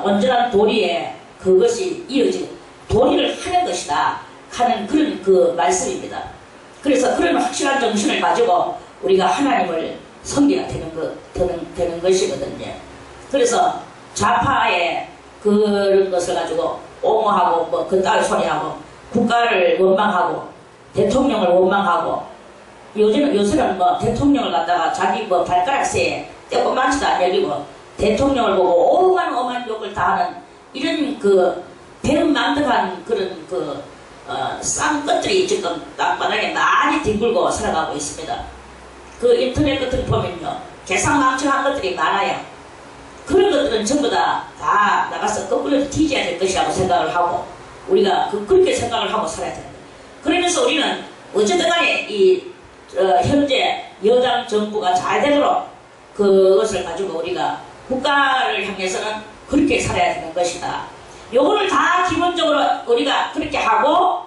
온전한 도리에 그것이 이어지는 도리를 하는 것이다 하는 그런 그 말씀입니다. 그래서 그런 확실한 정신을 가지고 우리가 하나님을 섬기가 되는 것이거든요. 그래서 좌파의 그런 것을 가지고 옹호하고 뭐 그따위 소리하고 국가를 원망하고 대통령을 원망하고 요새는 뭐 대통령을 갖다가 자기 뭐 발가락새에 떼고만치도 안 열리고 대통령을 보고 오만 욕을 다 하는 이런 그 배은망덕한 그런 쌍것들이 지금 땅바닥에 많이 뒹굴고 살아가고 있습니다. 그 인터넷 같은 거 보면요, 개상망청한 것들이 많아요. 그런 것들은 전부 다 나가서 거꾸로 뒤져야 될 것이라고 생각을 하고 우리가 그렇게 생각을 하고 살아야 됩니다. 그러면서 우리는 어쨌든 간에 현재 여당 정부가 잘 되도록 그것을 가지고 우리가 국가를 향해서는 그렇게 살아야 되는 것이다. 요거를 다 기본적으로 우리가 그렇게 하고,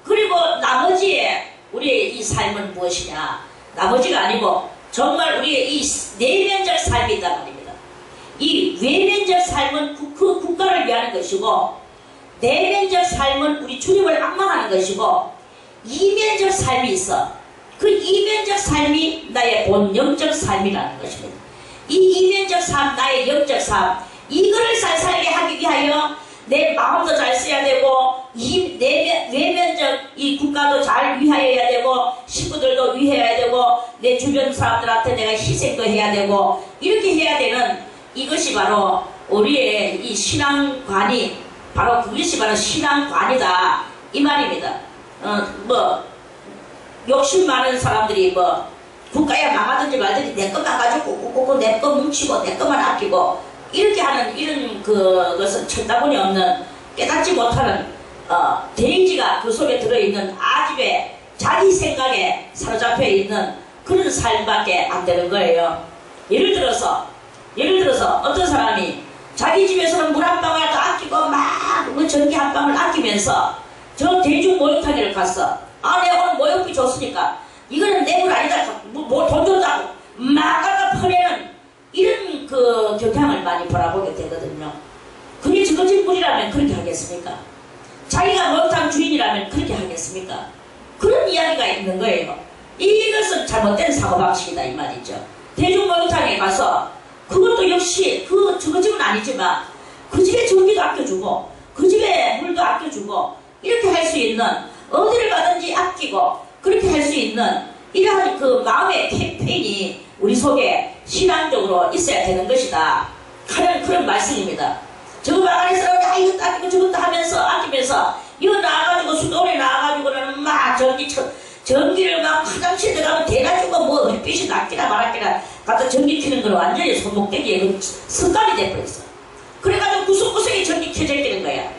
그리고 나머지에 우리의 이 삶은 무엇이냐, 나머지가 아니고 정말 우리의 이 내면적 삶이 있단 말입니다. 이 외면적 삶은 그 국가를 위하는 것이고, 내면적 삶은 우리 주님을 앙망하는 것이고, 이면적 삶이 있어. 그 이면적 삶이 나의 본 영적 삶이라는 것입니다. 이 이면적 삶, 나의 영적 삶, 이거를 쌀쌀하게 하기 위하여 내 마음도 잘 써야 되고, 외면적 이 국가도 잘 위하여야 되고, 식구들도 위해야 되고, 내 주변 사람들한테 내가 희생도 해야 되고, 이렇게 해야 되는 이것이 바로 우리의 이 신앙관이, 바로 그것이 바로 신앙관이다 이 말입니다. 욕심 많은 사람들이 국가에 망하든지 말든지 내 것만 가지고 꼭 내 거 뭉치고 내 것만 아끼고 이렇게 하는 이런 그것은 천다분이 없는, 깨닫지 못하는 돼지가 그 속에 들어있는 아집에 자기 생각에 사로잡혀 있는 그런 삶밖에 안 되는 거예요. 예를 들어서 어떤 사람이 자기 집에서는 물 한 방울 더 아끼고 막 전기 한 방울 아끼면서 저 대중 목욕탕에를 갔어. 내가 오늘 목욕비 줬으니까 이거는 내 물 아니다, 돈 줬다고 막 갖다 퍼내는 이런 그 경향을 많이 바라보게 되거든요. 그게 저거진 물이라면 그렇게 하겠습니까? 자기가 목욕탕 주인이라면 그렇게 하겠습니까? 그런 이야기가 있는 거예요. 이것은 잘못된 사고방식이다 이 말이죠. 대중 목욕탕에 가서 그것도 역시 저거 집은 아니지만 그 집에 전기도 아껴주고 그 집에 물도 아껴주고 이렇게 할 수 있는, 어디를 가든지 아끼고 그렇게 할 수 있는 이러한 그 마음의 캠페인이 우리 속에 신앙적으로 있어야 되는 것이다 하는 그런 말씀입니다. 저 방 안에서 이것도 아끼고 저것도 하면서 아끼면서 이거 나와가지고 수도원에 나와가지고는 막 전기를 막 화장실에 들어가면 대가지고 뭐 햇빛이 낫기나 말았기나 갖다 전기 켜는 건 완전히 손목대기에 그 습관이 돼버렸어. 그래가지고 구석구석에 전기 켜져 있는 거야.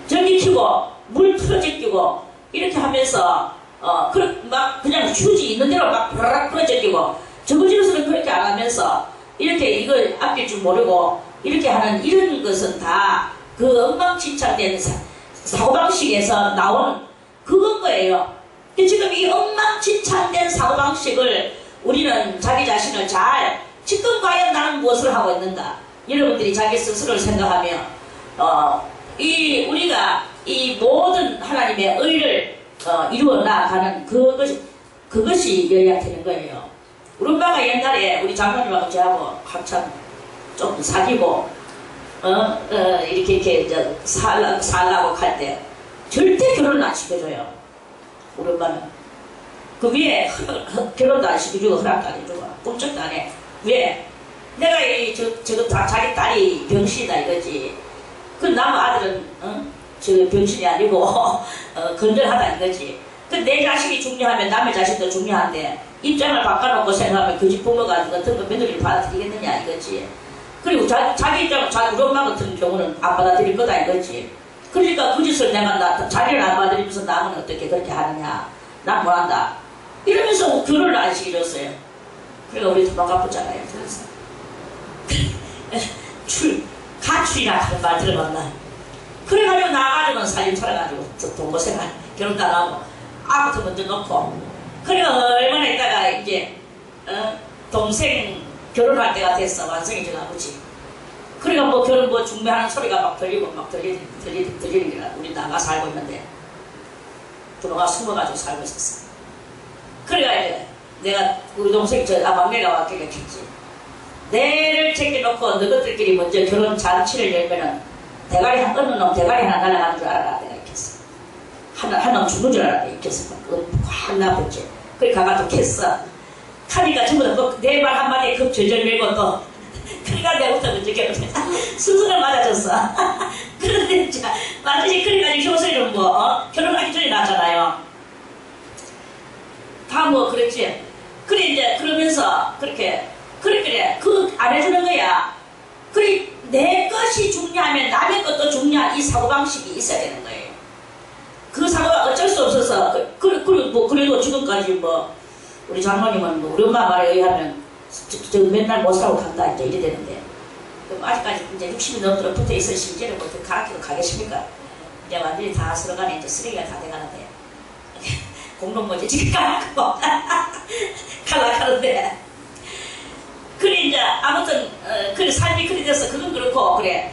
전기 켜고 물 틀어져 끼고 이렇게 하면서 막 그냥 휴지 있는 대로 막 부라락 풀어져 끼고, 저거 집에서는 그렇게 안 하면서 이렇게 이걸 아낄 줄 모르고 이렇게 하는 이런 것은 다 그 엉망진창된 사고방식에서 나오는 그건 거예요. 지금 이 엉망진창된 사고방식을 우리는 자기 자신을 지금 과연 나는 무엇을 하고 있는가? 여러분들이 자기 스스로를 생각하며 우리가 이 모든 하나님의 의를 이루어 나가는 그것이 여야 되는 거예요. 우리 엄마가 옛날에 우리 장모님하고 저하고 한참 좀 사귀고 이렇게 살라고 할 때 절대 결혼을 안 시켜줘요. 우리 엄마는 그 위에 결혼도 안 시켜주고 허락도 안 해주고 꿈쩍도 안 해. 왜? 내가 저거 다 자기 딸이 병신이다 이거지. 그 남 아들은 저 병신이 아니고 건전하다 이거지. 내 자식이 중요하면 남의 자식도 중요한데 입장을 바꿔놓고 생각하면 그 집 부모가 같은 거 며느리를 받아들이겠느냐 이거지. 그리고 자기 입장을 우리 엄마 같은 경우는 안 받아들일 거다 이거지. 그러니까 그 짓을 내가 자기를 안 받아들이면서 남은 어떻게 그렇게 하느냐. 난 뭐한다. 이러면서 결혼을 안 시켜줬어요. 그러니까 우리 도망가보잖아요. 그래서 가출이라 하는 말 들어봤나. 그래가지고 나가지고는 살림 차려가지고 동거생활 결혼도 안 하고 아부터 먼저 놓고 그래가 얼마나 있다가 이제 동생 결혼할 때가 됐어. 완성해진 아버지. 그러니까 뭐 결혼 뭐 중매하는 소리가 막 들리는 게라 우리 나가 살고 있는데 들어가 숨어가지고 살고 있었어. 그래가 이제 내가 우리 동생 막내가 왔길래 했지. 내를 챙겨놓고 너희들끼리 먼저 결혼 잔치를 열면은 대가리 어느 놈 대가리 하나 날아가는 줄 알아라 내가 이렇게 했어. 한 놈 죽는 줄 알아라 이렇게 했어. 확 나쁘지. 그래 가가 또 캤어. 하니까 전부 다 내 말 한마디에 급 절절 밀고 또 그러니까 내부터 먼저 결혼해. 순서를 맞아줬어. 그런데 진짜 완전히 그래가지고 효소이는 뭐 결혼하기 전에 낳았잖아요. 다 뭐 그랬지. 그래 이제 그러면서 그렇게 그래 그 안 해주는 거야. 그래 내 것이 중요하면 남의 것도 중요한 이 사고방식이 있어야 되는 거예요. 그 사고가 어쩔 수 없어서 뭐 그래도 지금까지 뭐 우리 장모님은 뭐 우리 엄마 말에 의하면 저 맨날 못 살고 간다 이제 이래 되는데 그럼 아직까지 이제 60이 넘도록 붙어 있을 실제로 뭐 가르치러 가겠습니까? 이제 완전히 다 서로간에 이제 쓰레기가 다 돼가는데 공동모지 지금 가고 갈라가는데 그래 이제 아무튼 그래 삶이 그래 돼서 그건 그렇고 그래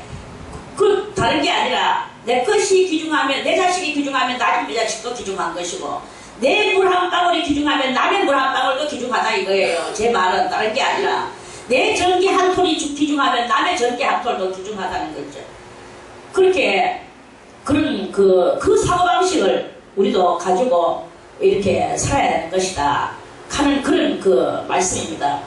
그 다른 게 아니라 내 것이 귀중하면 내 자식이 귀중하면 나중 내 자식도 귀중한 것이고 내 물 한 방울이 귀중하면 남의 물 한 방울도 귀중하다 이거예요. 제 말은 다른 게 아니라 내 전기 한 톨이 귀중하면 남의 전기 한 톨도 귀중하다는 거죠. 그렇게 그런 그 사고방식을 우리도 가지고 이렇게 살아야 되는 것이다 하는 그런 그 말씀입니다.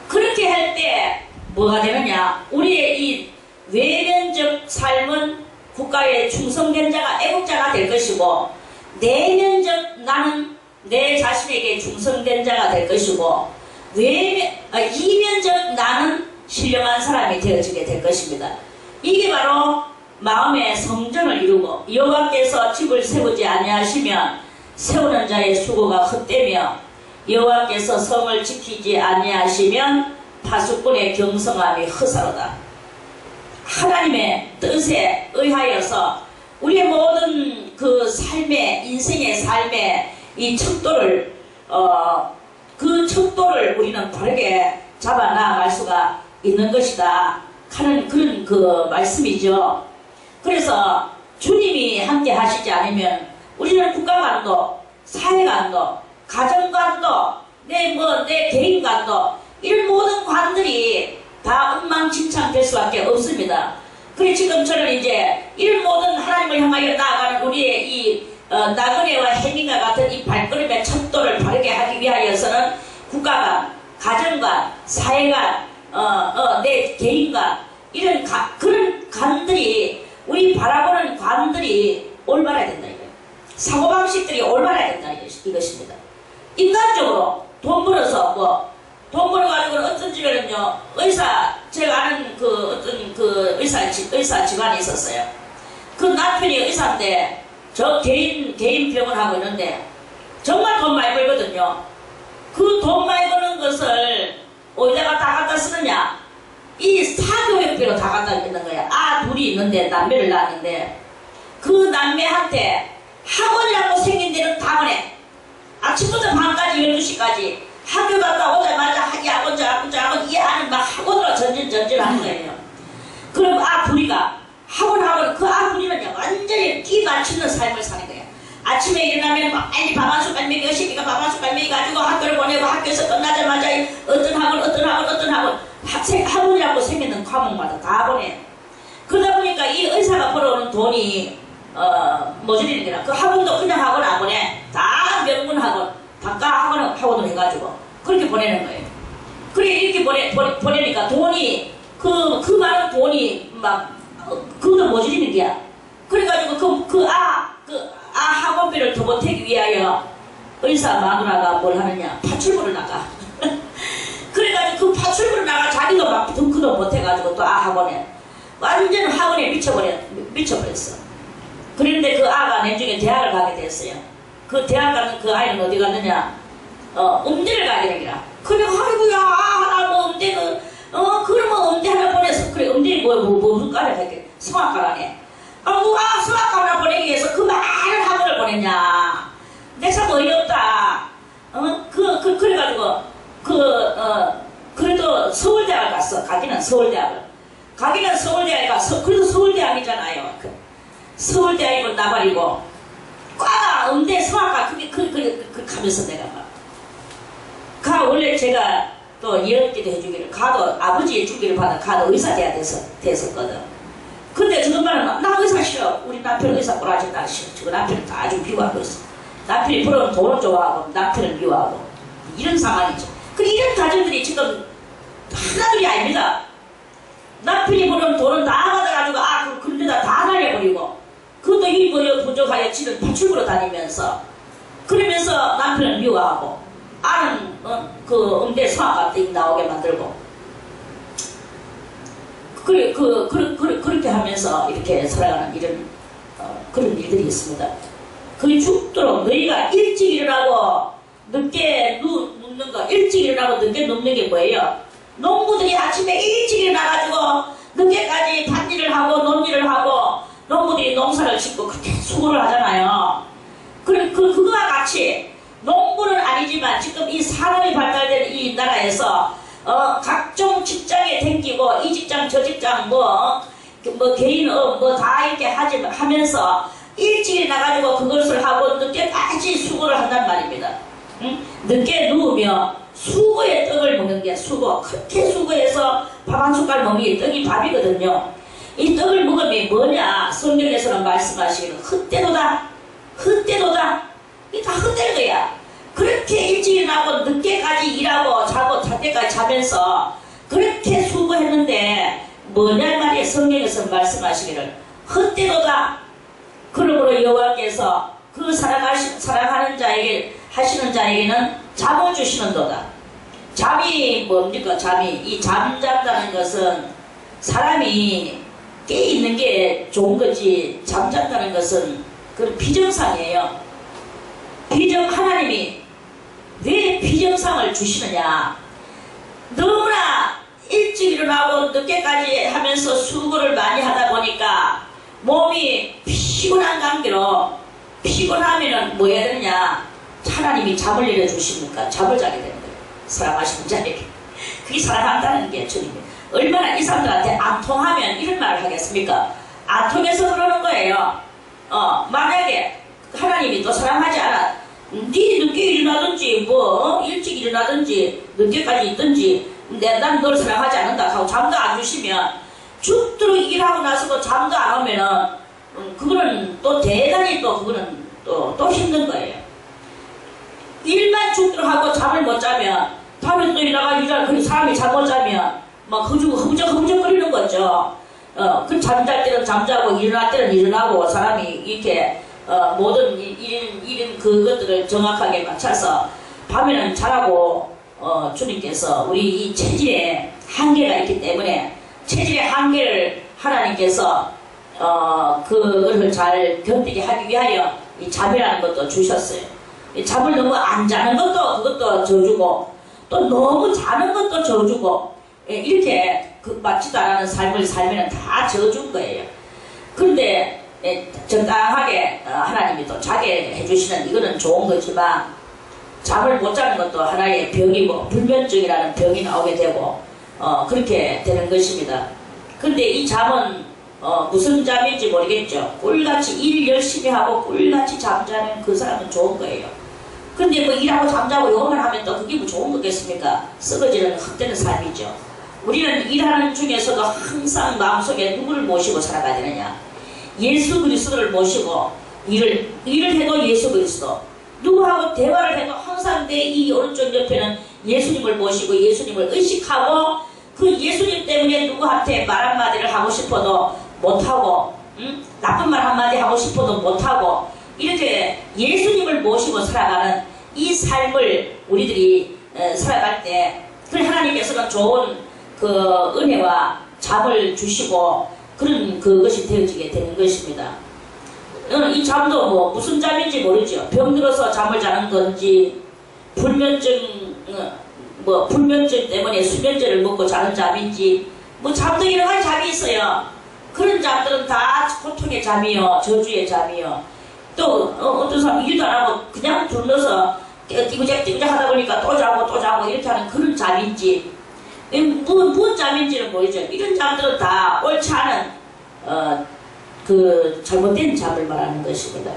그렇게 할 때 뭐가 되느냐, 우리의 이 외면적 삶은 국가에 충성된 자가 애국자가 될 것이고, 내면적 나는 내 자신에게 충성된 자가 될 것이고, 이면적 나는 신령한 사람이 되어지게 될 것입니다. 이게 바로 마음의 성전을 이루고, 여호와께서 집을 세우지 아니하시면 세우는 자의 수고가 헛되며, 여호와께서 성을 지키지 아니하시면 파수꾼의 경성함이 허사로다. 하나님의 뜻에 의하여서 우리의 모든 그 삶의, 인생의 삶의 이 척도를 그 척도를 우리는 바르게 잡아 나아갈 수가 있는 것이다 하는 그런 그 말씀이죠. 그래서 주님이 함께 하시지 않으면 우리는 국가관도, 사회관도, 가정관도, 내 개인관도, 이런 모든 관들이 다 엉망진창 될 수밖에 없습니다. 그래 지금 저는 이제 이런 모든 하나님을 향하여 나아가는 우리의 이 나그네와 혜민과 같은 이 발걸음의 척도를 바르게 하기 위하여서는 국가관, 가정관, 사회관, 내 개인관, 이런 그런 관들이, 우리 바라보는 관들이 올바라야 된다 이거예요. 사고방식들이 올바라야 된다 이것입니다. 인간적으로 돈 벌어서 돈 벌어가지고 어떤 집에는요, 제가 아는 어떤 의사 집안이 있었어요. 그 남편이 의사인데, 저 개인 병을 하고 있는데, 정말 돈 많이 벌거든요. 그 돈 많이 버는 것을 어디다가 다 갖다 쓰느냐? 이 사교육비로 다 갖다 있는 거야. 둘이 있는데, 남매를 낳았는데, 그 남매한테 학원이라고 생긴 데는 다 보내. 아침부터 밤까지 12시까지 학교 갔다 오자마자 학원 이해하는 막 학원으로 전진하는 거예요. 그럼 둘이가 학원 둘이는요 완전히 끼 맞추는 삶을 사는 거예요. 아침에 일어나면 막 빨리 밥 한 숟갈 먹여, 시비가 밥 한 숟갈 먹여가지고 학교를 보내고, 학교에서 끝나자마자 어떤 학원 학원이라고 생기는 과목마다 다 보내. 그러다 보니까 이 의사가 벌어오는 돈이 모자리는 게라. 그 학원도 그냥 학원 안 보내. 다 명문 학원, 단가 학원을 해가지고 그렇게 보내는 거예요. 그래 이렇게 보내니까 돈이 그 많은 돈이 막 그것도 모자리는 게야. 그래가지고 그 학원비를 더 보태기 위하여 의사 마누라가 뭘 하느냐, 파출부를 나가. 그래가지고 그 파출부를 나가 자기도 막 덩크도 못해가지고 또 학원에 완전 학원에 미쳐버렸어. 그런데 그 아가 나중에 대학을 가게 됐어요. 그 대학 가는 그 아이는 어디 갔느냐, 음대를 가게 되니라. 그래, 아이고야, 하나 뭐 음대 그러면 음대 하나 보내서, 그래, 음대 무슨 과를 할게, 성악과라네. 누가 성악과를 보내기 위해서 그 많은 학원을 보냈냐. 내가 참 어이없다. 그래가지고 그래도 서울대학을 갔어. 가기는 서울대학을 가서, 그래도 서울대학이잖아요. 서울대학이고 나발이고 과가 음대 성악과 가면서 내가 막 원래 제가 또 예언기도 해주기를, 가도 아버지의 주기를 받아 가도 의사 돼야 됐었거든. 근데 저런 말은 나 의사 싫어. 우리 남편 의사 꼬라지 나 싫어. 지금 남편은 다 아주 미워하고 있어. 남편이 벌어온 돈을 좋아하고 남편은 미워하고 이런 상황이죠. 그리고 이런 가정들이 지금 하나둘이 아닙니다. 남편이 벌어온 돈은 다 받아가지고 그런 데다 다 날려버리고, 그것도 일거에 부족하여 지는 파출부로 다니면서, 그러면서 남편은 미워하고 아는 그 음대 성악과 나오게 만들고, 그렇게 하면서 이렇게 살아가는 이런 그런 일들이 있습니다. 그 죽도록 너희가 일찍 일어나고 늦게 눕는 거, 일찍 일어나고 늦게 눕는 게 뭐예요? 농부들이 아침에 일찍 일어나가지고 늦게까지 밭일을 하고 논일을 하고 농부들이 농사를 짓고 그렇게 수고를 하잖아요. 그거와 같이 농부는 아니지만 지금 이 산업이 발달된 이 나라에서 각종 직장에 댕기고 이 직장 저 직장 개인업 다 이렇게 하면서 일찍 나가지고 그것을 하고 늦게까지 수고를 한단 말입니다. 응? 늦게 누우며 수고의 떡을 먹는 게 수고. 그렇게 수고해서 밥 한 숟갈 먹는 게 떡이 밥이거든요. 이 떡을 먹으면 뭐냐? 성경에서는 말씀하시기는 헛되도다. 이게 다 헛된 거야. 그렇게 일찍 일어나고 늦게까지 일하고 자고 잘 때까지 자면서 그렇게 수고했는데 뭐냐 말이야. 성경에서 말씀하시기를 헛되도다. 그러므로 여호와께서 그 사랑하는 자에게 하시는 자에게는 잠을 주시는도다. 잠이 뭡니까? 이 잠잔다는 것은 사람이 깨있는 게 좋은 거지, 잠잔다는 것은 그런 비정상이에요. 하나님이 왜 비정상을 주시느냐? 너무나 일찍 일어나고 늦게까지 하면서 수고를 많이 하다 보니까 몸이 피곤한 관계로, 피곤하면은 뭐 해야 되느냐? 하나님이 잠을 내려주십니까? 잠을 자게 되는 거예요. 사랑하시는 자에게. 그게 사랑한다는 게 주님이 얼마나 이 사람들한테 안 통하면 이런 말을 하겠습니까? 안 통해서 그러는 거예요. 만약에 하나님이 또 사랑하지 않아, 네 늦게 일어나든지 일찍 일어나든지 늦게까지 있든지 난 너를 사랑하지 않는다 하고 잠도 안 주시면, 죽도록 일하고 나서도 잠도 안 오면은 그거는 또 대단히 그거는 또 힘든 거예요. 일만 죽도록 하고 잠을 못 자면 밤에 또 일어나가 사람이 잠 못 자면 막 허우적거리는 거죠. 그 잠잘 때는 잠자고 일어날 때는 일어나고 사람이 이렇게 모든 이런 그것들을 정확하게 맞춰서 밤에는 자라고, 주님께서 우리 이 체질에 한계가 있기 때문에 체질의 한계를 하나님께서 그걸 잘 견디게 하기 위하여 이 잠이라는 것도 주셨어요. 이 잠을 너무 안 자는 것도 그것도 저주고, 또 너무 자는 것도 저주고, 이렇게 맞지도 않은 삶을 살면 다 저주인 거예요. 그런데 적당하게 하나님이 또 자게 해주시는 이거는 좋은 거지만, 잠을 못 자는 것도 하나의 병이고 불면증이라는 병이 나오게 되고 그렇게 되는 것입니다. 근데 이 잠은 무슨 잠인지 모르겠죠. 꿀같이 일 열심히 하고 꿀같이 잠자면 그 사람은 좋은 거예요. 근데 뭐 일하고 잠자고 요것만 하면 또 그게 뭐 좋은 거겠습니까? 썩어지는 헛되는 삶이죠. 우리는 일하는 중에서도 항상 마음속에 누구를 모시고 살아가야 되느냐? 예수 그리스도를 모시고 일을 해도 예수 그리스도, 누구하고 대화를 해도 항상 내 이 오른쪽 옆에는 예수님을 모시고 예수님을 의식하고, 그 예수님 때문에 누구한테 말 한마디를 하고 싶어도 못하고 나쁜 말 한마디 하고 싶어도 못하고 이렇게 예수님을 모시고 살아가는 이 삶을 우리들이 살아갈 때 그 하나님께서는 좋은 그 은혜와 잠을 주시고 그런 그것이 되어지게 되는 것입니다. 이 잠도 뭐 무슨 잠인지 모르죠. 병들어서 잠을 자는 건지 불면증 불면증 때문에 수면제를 먹고 자는 잠인지 뭐 잠도 여러 가지 잠이 있어요. 그런 잠들은 다 고통의 잠이요, 저주의 잠이요. 또 어떤 사람 일도 안 하고 그냥 둘러서 띠구작띠구작 하다 보니까 또 자고 이렇게 하는 그런 잠인지 무슨 잠인지는 모르죠. 이런 잠들은 다 옳지 않은 그 잘못된 잠을 말하는 것입니다.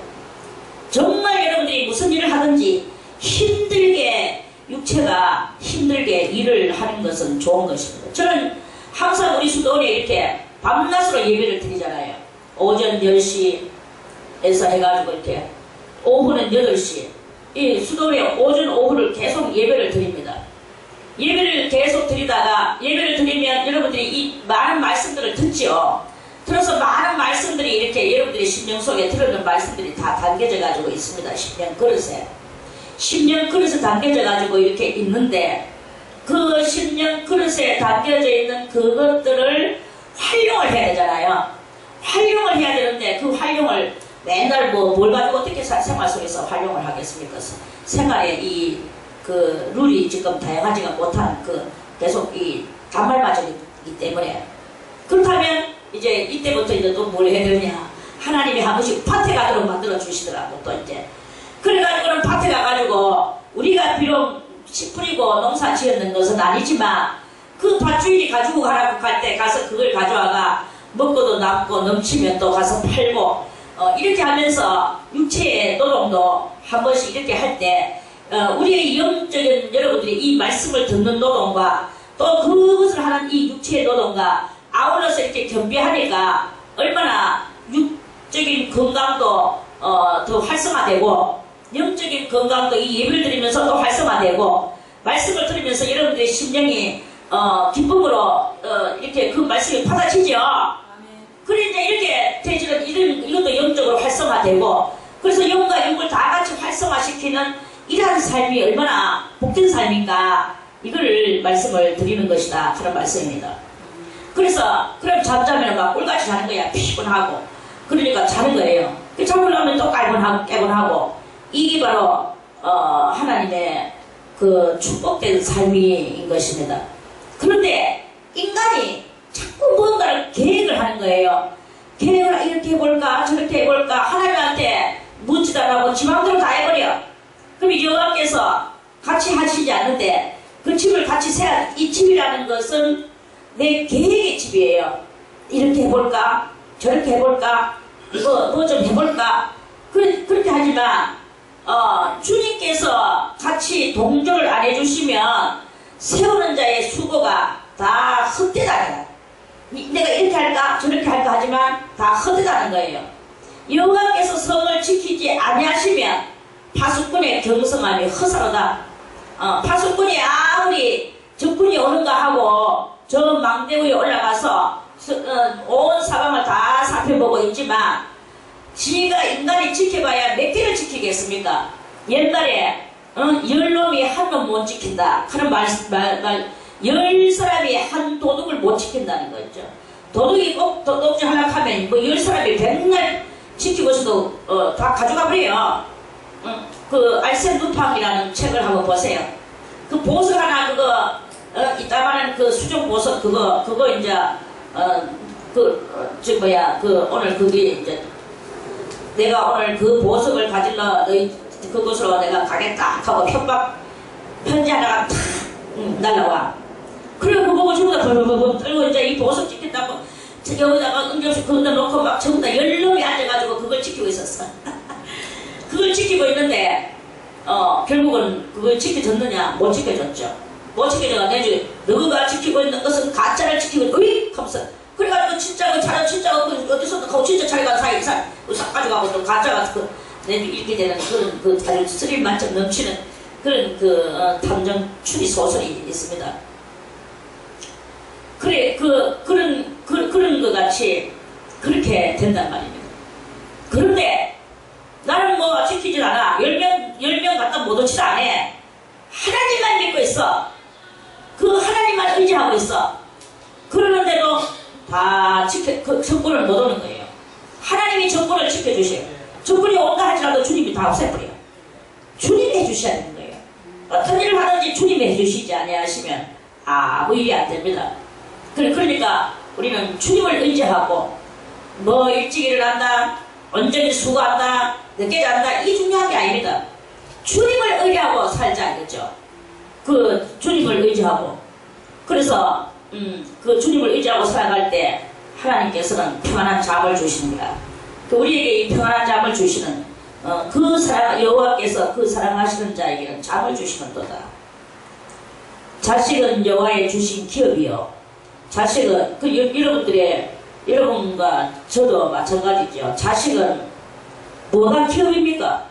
정말 여러분들이 무슨 일을 하든지 힘들게 육체가 힘들게 일을 하는 것은 좋은 것입니다. 저는 항상 우리 수도원에 이렇게 밤낮으로 예배를 드리잖아요. 오전 10시에서 해가지고 이렇게 오후는 8시 이 수도원에 오전 오후를 계속 예배를 드립니다. 예배를 계속 드리다가 예배를 드리면 여러분들이 이 많은 말씀들을 듣지요. 들어서 많은 말씀들이 이렇게 여러분들이 심령 속에 들어있는 말씀들이 다 담겨져 가지고 있습니다. 심령 그릇에 담겨져 가지고 이렇게 있는데 그 심령 그릇에 담겨져 있는 그것들을 활용을 해야 되잖아요. 활용을 해야 되는데 그 활용을 맨날 뭘 가지고 어떻게 생활 속에서 활용을 하겠습니까? 생활에 그 룰이 지금 다양하지가 못한 계속 이 단말맞이기 때문에 그렇다면 이제 이때부터 이제 또 뭘 해야 되느냐. 하나님이 한 번씩 밭에 가도록 만들어 주시더라고. 또 이제 그래가지고는 밭에 가가지고 우리가 비록 씨 뿌리고 농사 지었는 것은 아니지만 그 밭주인이 가지고 가라고 할 때 가서 그걸 가져와가 먹고도 남고 넘치면 또 가서 팔고 이렇게 하면서 육체의 노동도 한 번씩 이렇게 할 때 우리의 영적인 여러분들이 이 말씀을 듣는 노동과 또 그것을 하는 이 육체의 노동과 아울러서 이렇게 겸비하니까 얼마나 육적인 건강도 더 활성화되고 영적인 건강도 이 예배를 드리면서 더 활성화되고 말씀을 들으면서 여러분들의 심령이 기쁨으로 이렇게 그 말씀이 받아지죠. 그래 이제 이렇게 되지는 이것도 영적으로 활성화되고 그래서 영과 육을 다 같이 활성화시키는 이러한 삶이 얼마나 복된 삶인가 이거를 말씀을 드리는 것이다 그런 말씀입니다. 그래서 그럼 잠자면 막 꿀같이 자는 거야. 피곤하고 그러니까 자는 거예요. 잠을 하면 또 깨곤 하고 이게 바로 하나님의 그 축복된 삶인 것입니다. 그런데 인간이 자꾸 뭔가를 계획을 하는 거예요. 계획을 이렇게 해볼까 저렇게 해볼까 하나님한테 묻지도 않고 지 마음대로 다 해버려. 그럼 여호와께서 같이 하시지 않는데 그 집을 같이 세야 이 집이라는 것은 내 계획의 집이에요. 이렇게 해볼까 저렇게 해볼까 뭐 좀 해볼까 그렇게 하지만 주님께서 같이 동조를 안 해주시면 세우는 자의 수고가 다 헛되다. 내가 이렇게 할까 저렇게 할까 하지만 다 헛되다는 거예요. 여호와께서 성을 지키지 아니하시면 파수꾼의 경성함이 허사로다. 파수꾼이 아무리 적군이 오는가 하고 저 망대 위에 올라가서 온 사방을 다 살펴보고 있지만 지가 인간이 지켜봐야 몇 개를 지키겠습니까? 옛날에 10놈이 한 놈 못 지킨다 하는 말 10사람이 한 도둑을 못 지킨다는 거죠. 도둑이 꼭 도둑질 하려고 하면 뭐 10사람이 맨날 지키고 있어도 다 가져가 버려요. 그 알센 루팡이라는 책을 한번 보세요. 그 보석 하나 그거 이따만한 그 수정 보석 그거 이제 오늘 그게 이제 내가 오늘 그 보석을 가질러 너희 그곳으로 내가 가겠다 하고 협박 편지 하나가 탁 날라와. 그래 그거 보고 전부 다 벌벌벌 떨고 이제 이 보석 지킨다고 여기다가 응접실 거기다 놓고 막 전부 다 10놈이 앉아가지고 그걸 지키고 있었어. 그걸 지키고 있는데 결국은 그걸 지켜줬느냐? 못 지켜줬죠. 못 지켜줘가 내주 너가 지키고 있는 것은 가짜를 지키고 있는 으익 하면서 그래가지고 진짜 그 차를 진짜 어디서 가고 진짜 차리가 사이 싹 가져가고 또 가짜가 내주 읽게 되는 그런 아주 스릴 만점 넘치는 그런 탐정 추리 소설이 있습니다. 그래 그런 것 같이 그렇게 된단 말입니다. 그런데 나는 뭐 지키질 않아. 10명 갖다 못 오지도 않아. 하나님만 믿고 있어. 그 하나님만 의지하고 있어. 그러는데도 다 그 정권을 못 오는 거예요. 하나님이 정권을 지켜주세요. 정권이 온다 할지라도 주님이 다 없애버려요. 주님이 해주셔야 되는 거예요. 어떤 일을 하든지 주님이 해주시지 아니하시면 아무 일이 안 됩니다. 그러니까 우리는 주님을 의지하고 뭐 일찍 일어난다, 온전히 수고한다, 늦게 잔다, 이 중요한 게 아닙니다. 주님을 의지하고 살자 이거죠. 그 주님을 의지하고, 그래서 그 주님을 의지하고 살아갈 때 하나님께서는 평안한 잠을 주십니다. 그 우리에게 이 평안한 잠을 주시는 그 사랑, 여호와께서 그 사랑하시는 자에게는 잠을 주시는도다. 자식은 여호와의 주신 기업이요. 자식은 여러분과 저도 마찬가지죠. 자식은 뭐가 기업입니까?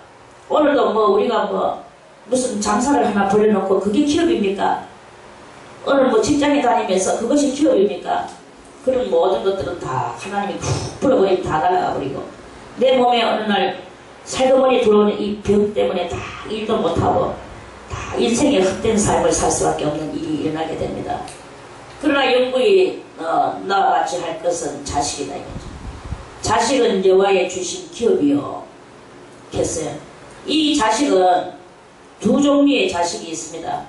오늘도 뭐 우리가 뭐 무슨 장사를 하나 벌려놓고 그게 기업입니까? 오늘 뭐 직장에 다니면서 그것이 기업입니까? 그런 모든 것들은 다 하나님이 훅 불어버리면 다 날아가 버리고, 내 몸에 어느 날 살그머니 들어오는 이 병 때문에 다 일도 못하고 다 인생의 헛된 삶을 살 수밖에 없는 일이 일어나게 됩니다. 그러나 영구히 나와 같이 할 것은 자식이다 이거죠. 자식은 여호와의 주신 기업이요. 했어요. 이 자식은 두 종류의 자식이 있습니다.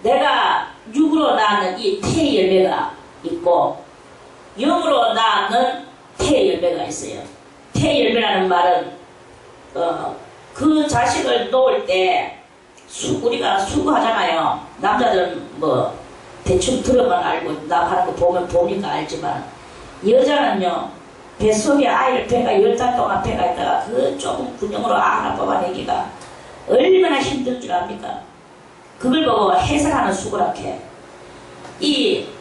내가 육으로 낳는 이 태 열매가 있고 영으로 낳는 태 열매가 있어요. 태 열매라는 말은 그 자식을 놓을 때 우리가 수고하잖아요. 남자들은 뭐 대충 들어만 알고 나 하는 거 보면 보니까 알지만, 여자는요 뱃속에 아이를 배가 10달 동안 배가 있다가 그 조금 군용으로 하나 뽑아내기가 얼마나 힘든 줄 압니까? 그걸 보고 해산하는 수고락해.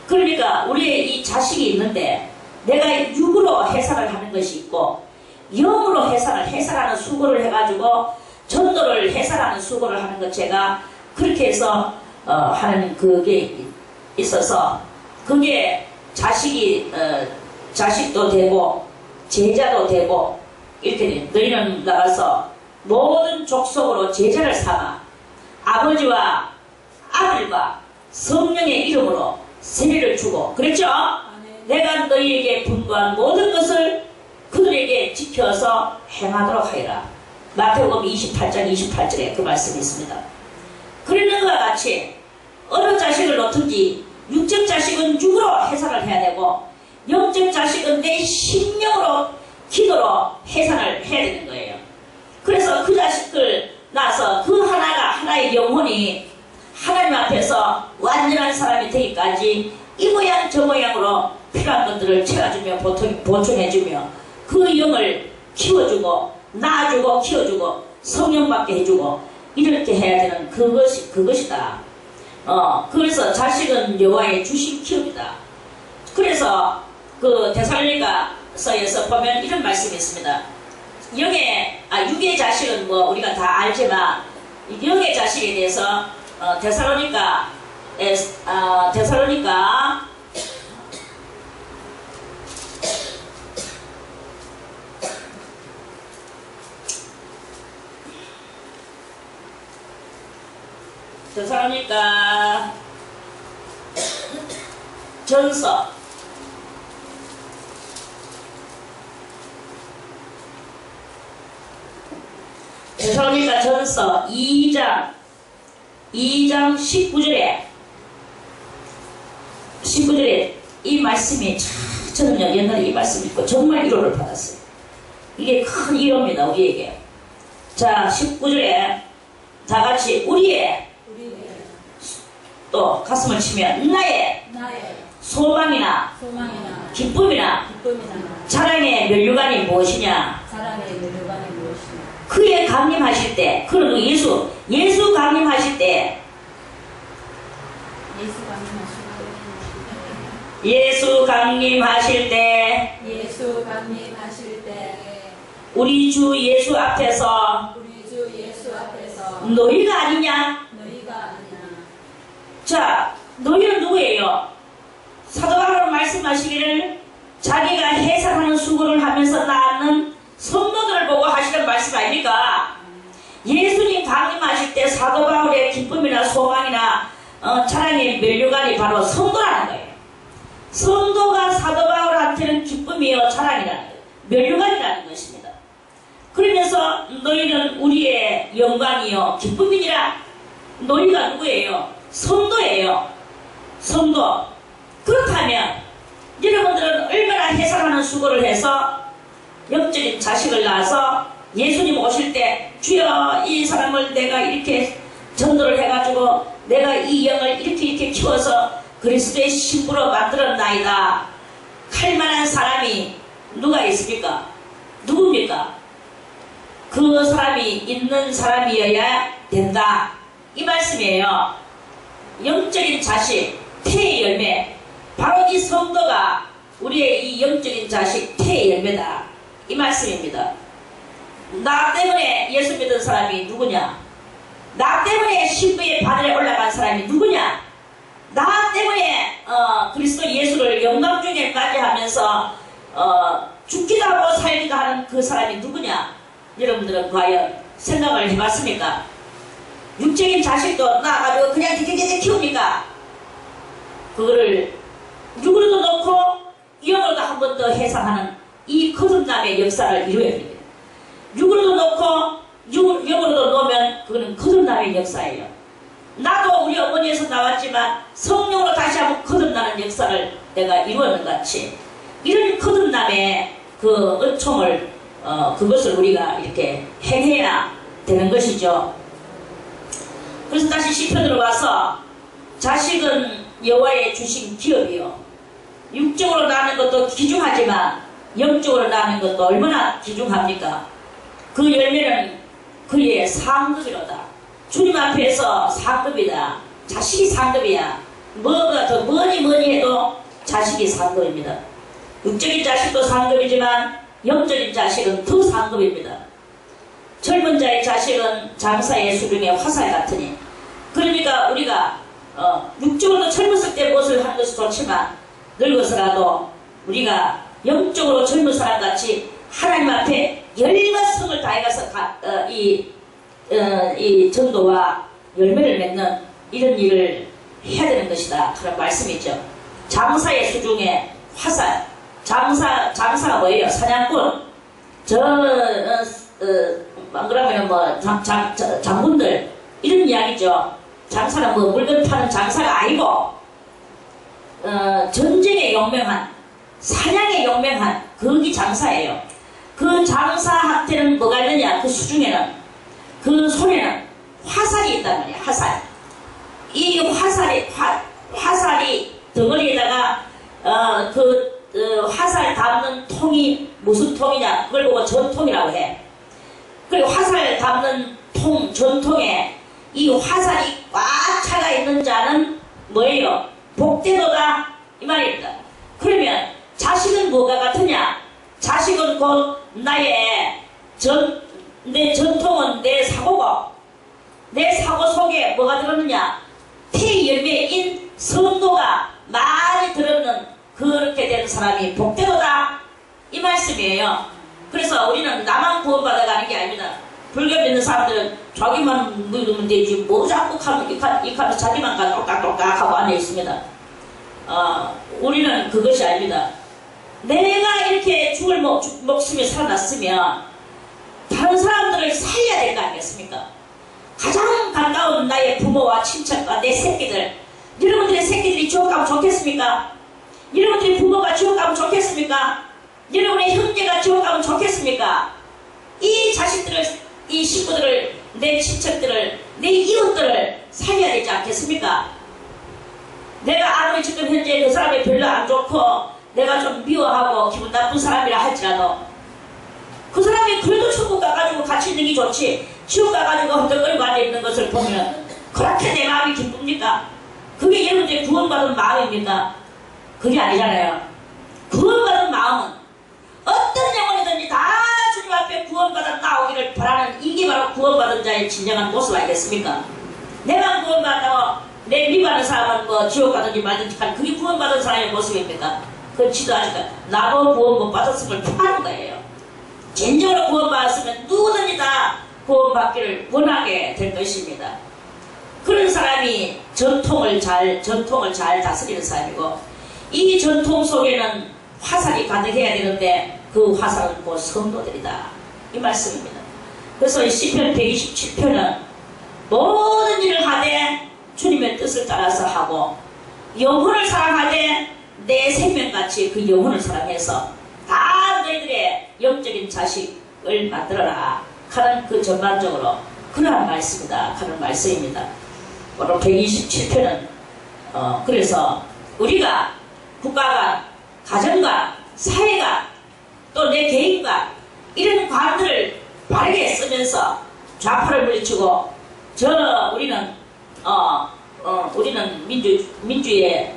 그러니까 우리의 이 자식이 있는데 내가 육으로 해산을 하는 것이 있고 영으로 해산하는 수고를 해가지고 전도를 해산하는 수고를 하는 것, 제가 그렇게 해서 하는 그게 있어서, 그게 자식도 되고 제자도 되고 이렇게 돼. 너희는 나가서 모든 족속으로 제자를 삼아 아버지와 아들과 성령의 이름으로 세례를 주고, 그랬죠? 내가 너희에게 분부한 모든 것을 그들에게 지켜서 행하도록 하리라. 마태복음 28장 28절에 그 말씀이 있습니다. 그러는 것과 같이 어느 자식을 놓든지 육적 자식은 육으로 해산을 해야 되고 영적 자식은 내 심령으로 기도로 해산을 해야 되는 거예요. 그래서 그 자식을 낳아서 그 하나의 영혼이 하나님 앞에서 완전한 사람이 되기까지 이 모양 저 모양으로 필요한 것들을 채워주며 보충해주며 그 영을 키워주고 낳아주고 키워주고 성령받게 해주고 이렇게 해야 되는 그것이다. 그래서 자식은 여호와의 주신 기업이다. 그래서 그 데살로니가서에서 보면 이런 말씀이 있습니다. 육의 자식은 뭐 우리가 다 알지만 영의 자식에 대해서 데살로니가 전서 2장 19절에 이 말씀이 저는요 옛날에 이 말씀 읽고 정말 위로를 받았어요. 이게 큰 위로입니다 우리에게. 자 19절에 다같이 우리의 또 가슴을 치면 나의 소망이나 기쁨이나 자랑의 면류관이 무엇이냐. 그의 강림하실 때, 그러고 예수 강림하실 때, 우리 주 예수 앞에서 너희가 아니냐? 자, 너희는 누구예요? 사도 바울은 말씀하시기를 자기가 해산하는 수고를 하면서 사도 바울의 기쁨이나 소망이나 자랑의 면류관이 바로 성도라는 거예요. 성도가 사도 바울한테는 기쁨이요 자랑이라는 거예요. 면류관이라는 것입니다. 그러면서 너희는 우리의 영광이요 기쁨이니라. 너희가 누구예요? 성도예요. 성도. 그렇다면 여러분들은 얼마나 해산하는 수고를 해서 영적인 자식을 낳아서 예수님 오실 때 주여 이 사람을 내가 이렇게 전도를 해가지고 내가 이 영을 이렇게 키워서 그리스도의 신부로 만들었나이다. 할 만한 사람이 누가 있습니까? 누굽니까? 그 사람이 있는 사람이어야 된다. 이 말씀이에요. 영적인 자식, 태의 열매. 바로 이 성도가 우리의 이 영적인 자식, 태의 열매다. 이 말씀입니다. 나 때문에 예수 믿은 사람이 누구냐? 나 때문에 신부의 바늘에 올라간 사람이 누구냐? 나 때문에 그리스도 예수를 영광 중에 맞이하면서 죽기도 하고 살기도 하는 그 사람이 누구냐? 여러분들은 과연 생각을 해봤습니까? 육적인 자식도 낳아가지고 그냥 기계게 키웁니까? 그거를 육으로도 놓고 영으로도 한 번 더 해상하는 이 거듭남의 역사를 이루어야 됩니다. 육으로도 놓고 영으로도 놓으면 그거는 거듭남의 역사예요. 나도 우리 어머니에서 나왔지만 성령으로 다시 한번 거듭나는 역사를 내가 이루었는 것 같이 이런 거듭남의 그 은총을 그것을 우리가 이렇게 행해야 되는 것이죠. 그래서 다시 시편으로 가서 자식은 여호와의 주신 기업이요. 육적으로 낳는 것도 귀중하지만 영적으로 낳는 것도 얼마나 귀중합니까? 그 열매는 그의 상급이로다. 주님 앞에서 상급이다. 자식이 상급이야. 뭐보다 더 뭐니 해도 자식이 상급입니다. 육적인 자식도 상급이지만 영적인 자식은 더 상급입니다. 젊은 자의 자식은 장사의 수중에 화살 같으니. 그러니까 우리가 육적으로 젊었을 때 무엇을 하는 것이 좋지만 늙어서라도 우리가 영적으로 젊은 사람같이 하나님 앞에 열과 성을 다해가서 이 전도와 열매를 맺는 이런 일을 해야 되는 것이다. 그런 말씀이죠. 장사의 수중에 화살. 장사가 뭐예요? 사냥꾼. 그러면 뭐 장군들 이런 이야기죠. 장사는 뭐 물건 파는 장사가 아니고 전쟁에 용맹한 사냥에 용맹한 그게 장사예요. 그 장사한테는 뭐가 있느냐? 그 수중에는 그 손에는 화살이 있단 말이에요. 화살. 이 화살이 덩어리에다가 화살 담는 통이 무슨 통이냐? 그걸 보고 전통이라고 해. 그리고 화살 담는 전통에 이 화살이 꽉 차가 있는 자는 뭐예요? 복되도다 이 말입니다. 그러면 자식은 뭐가 같으냐? 자식은 곧 내 전통은 내 사고고 내 사고 속에 뭐가 들었느냐? 태열매인 성도가 많이 들었는 그렇게 된 사람이 복되도다 이 말씀이에요. 그래서 우리는 나만 구원받아가는 게 아닙니다. 불교 믿는 사람들은 자기만 믿으면 되지 뭐 자꾸 이카도 자기만 똑깍똑깍 하고 앉아 있습니다. 우리는 그것이 아닙니다. 내가 이렇게 죽을 목숨에 살아났으면 다른 사람들을 살려야 될 거 아니겠습니까? 가장 가까운 나의 부모와 친척과 내 새끼들, 여러분들의 새끼들이 지옥 가면 좋겠습니까? 여러분들의 부모가 지옥 가면 좋겠습니까? 여러분의 형제가 지옥 가면 좋겠습니까? 이 자식들을, 이 식구들을, 내 친척들을, 내 이웃들을 살려야 되지 않겠습니까? 내가 아무리 지금 현재 그 사람이 별로 안 좋고 내가 좀 미워하고 기분 나쁜 사람이라 할지라도 그 사람이 그래도 천국 가가지고 같이 있는 게 좋지 지옥 가가지고 헛들거리고 앉아있는 것을 보면 그렇게 내 마음이 기쁩니까? 그게 여러분들의 구원받은 마음입니까? 그게 아니잖아요. 구원받은 마음은 어떤 영혼이든지 다 주님 앞에 구원받아 나오기를 바라는 이게 바로 구원받은 자의 진정한 모습 아니겠습니까? 내가 구원받아 내 미워하는 사람은 뭐 지옥 가든지 말든지 한 그게 구원받은 사람의 모습입니까? 그렇지도 않으니까 나도 구원 못 받았음을 파는 거예요. 진정으로 구원받았으면 누구든지 다 구원받기를 원하게 될 것입니다. 그런 사람이 전통을 잘 다스리는 사람이고, 이 전통 속에는 화살이 가득해야 되는데 그 화살은 곧 성도들이다, 이 말씀입니다. 그래서 이 시편 127편은 모든 일을 하되 주님의 뜻을 따라서 하고, 영혼을 사랑하되 내 생명같이 그 영혼을 사랑해서 다 너희들의 영적인 자식을 만들어라 하는 그 전반적으로 그러한 말씀이다 하는 말씀입니다. 오늘 127편은 그래서 우리가 국가가, 가정과 사회가, 또 내 개인과 이런 관들을 바르게 쓰면서 좌파를 물리치고, 우리는 민주의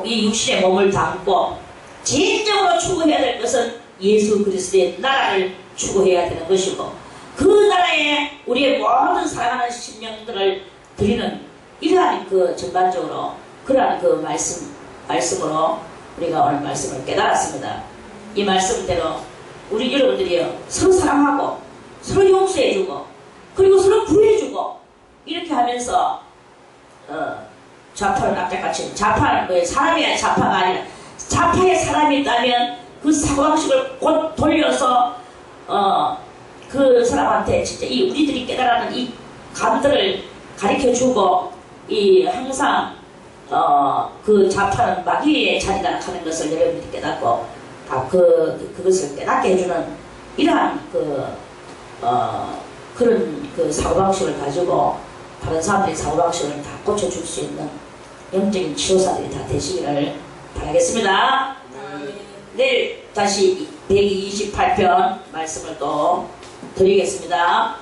이 육신의 몸을 담고 진정으로 추구해야 될 것은 예수 그리스도의 나라를 추구해야 되는 것이고, 그 나라에 우리의 모든 사랑하는 심령들을 드리는 이러한 그 전반적으로 그러한 그 말씀으로 우리가 오늘 말씀을 깨달았습니다. 이 말씀대로 우리 여러분들이요, 서로 사랑하고 서로 용서해주고 그리고 서로 구해주고 이렇게 하면서 좌파는 아까같이 좌파는 뭐예요? 사람이 좌파가 아니라 좌파의 사람이 있다면 그 사고방식을 곧 돌려서 그 사람한테 진짜 이 우리들이 깨달아는 이 감들을 가르쳐주고, 이 항상 그 좌파는 마귀의 자리다 하는 것을 여러분들이 깨닫고 다 그것을 깨닫게 해주는 이러한 그런 그 사고방식을 가지고 다른 사람들의 사고방식을 다 고쳐줄 수 있는 영적인 치료사들이 다 되시기를 바라겠습니다. 내일 다시 128편 말씀을 또 드리겠습니다.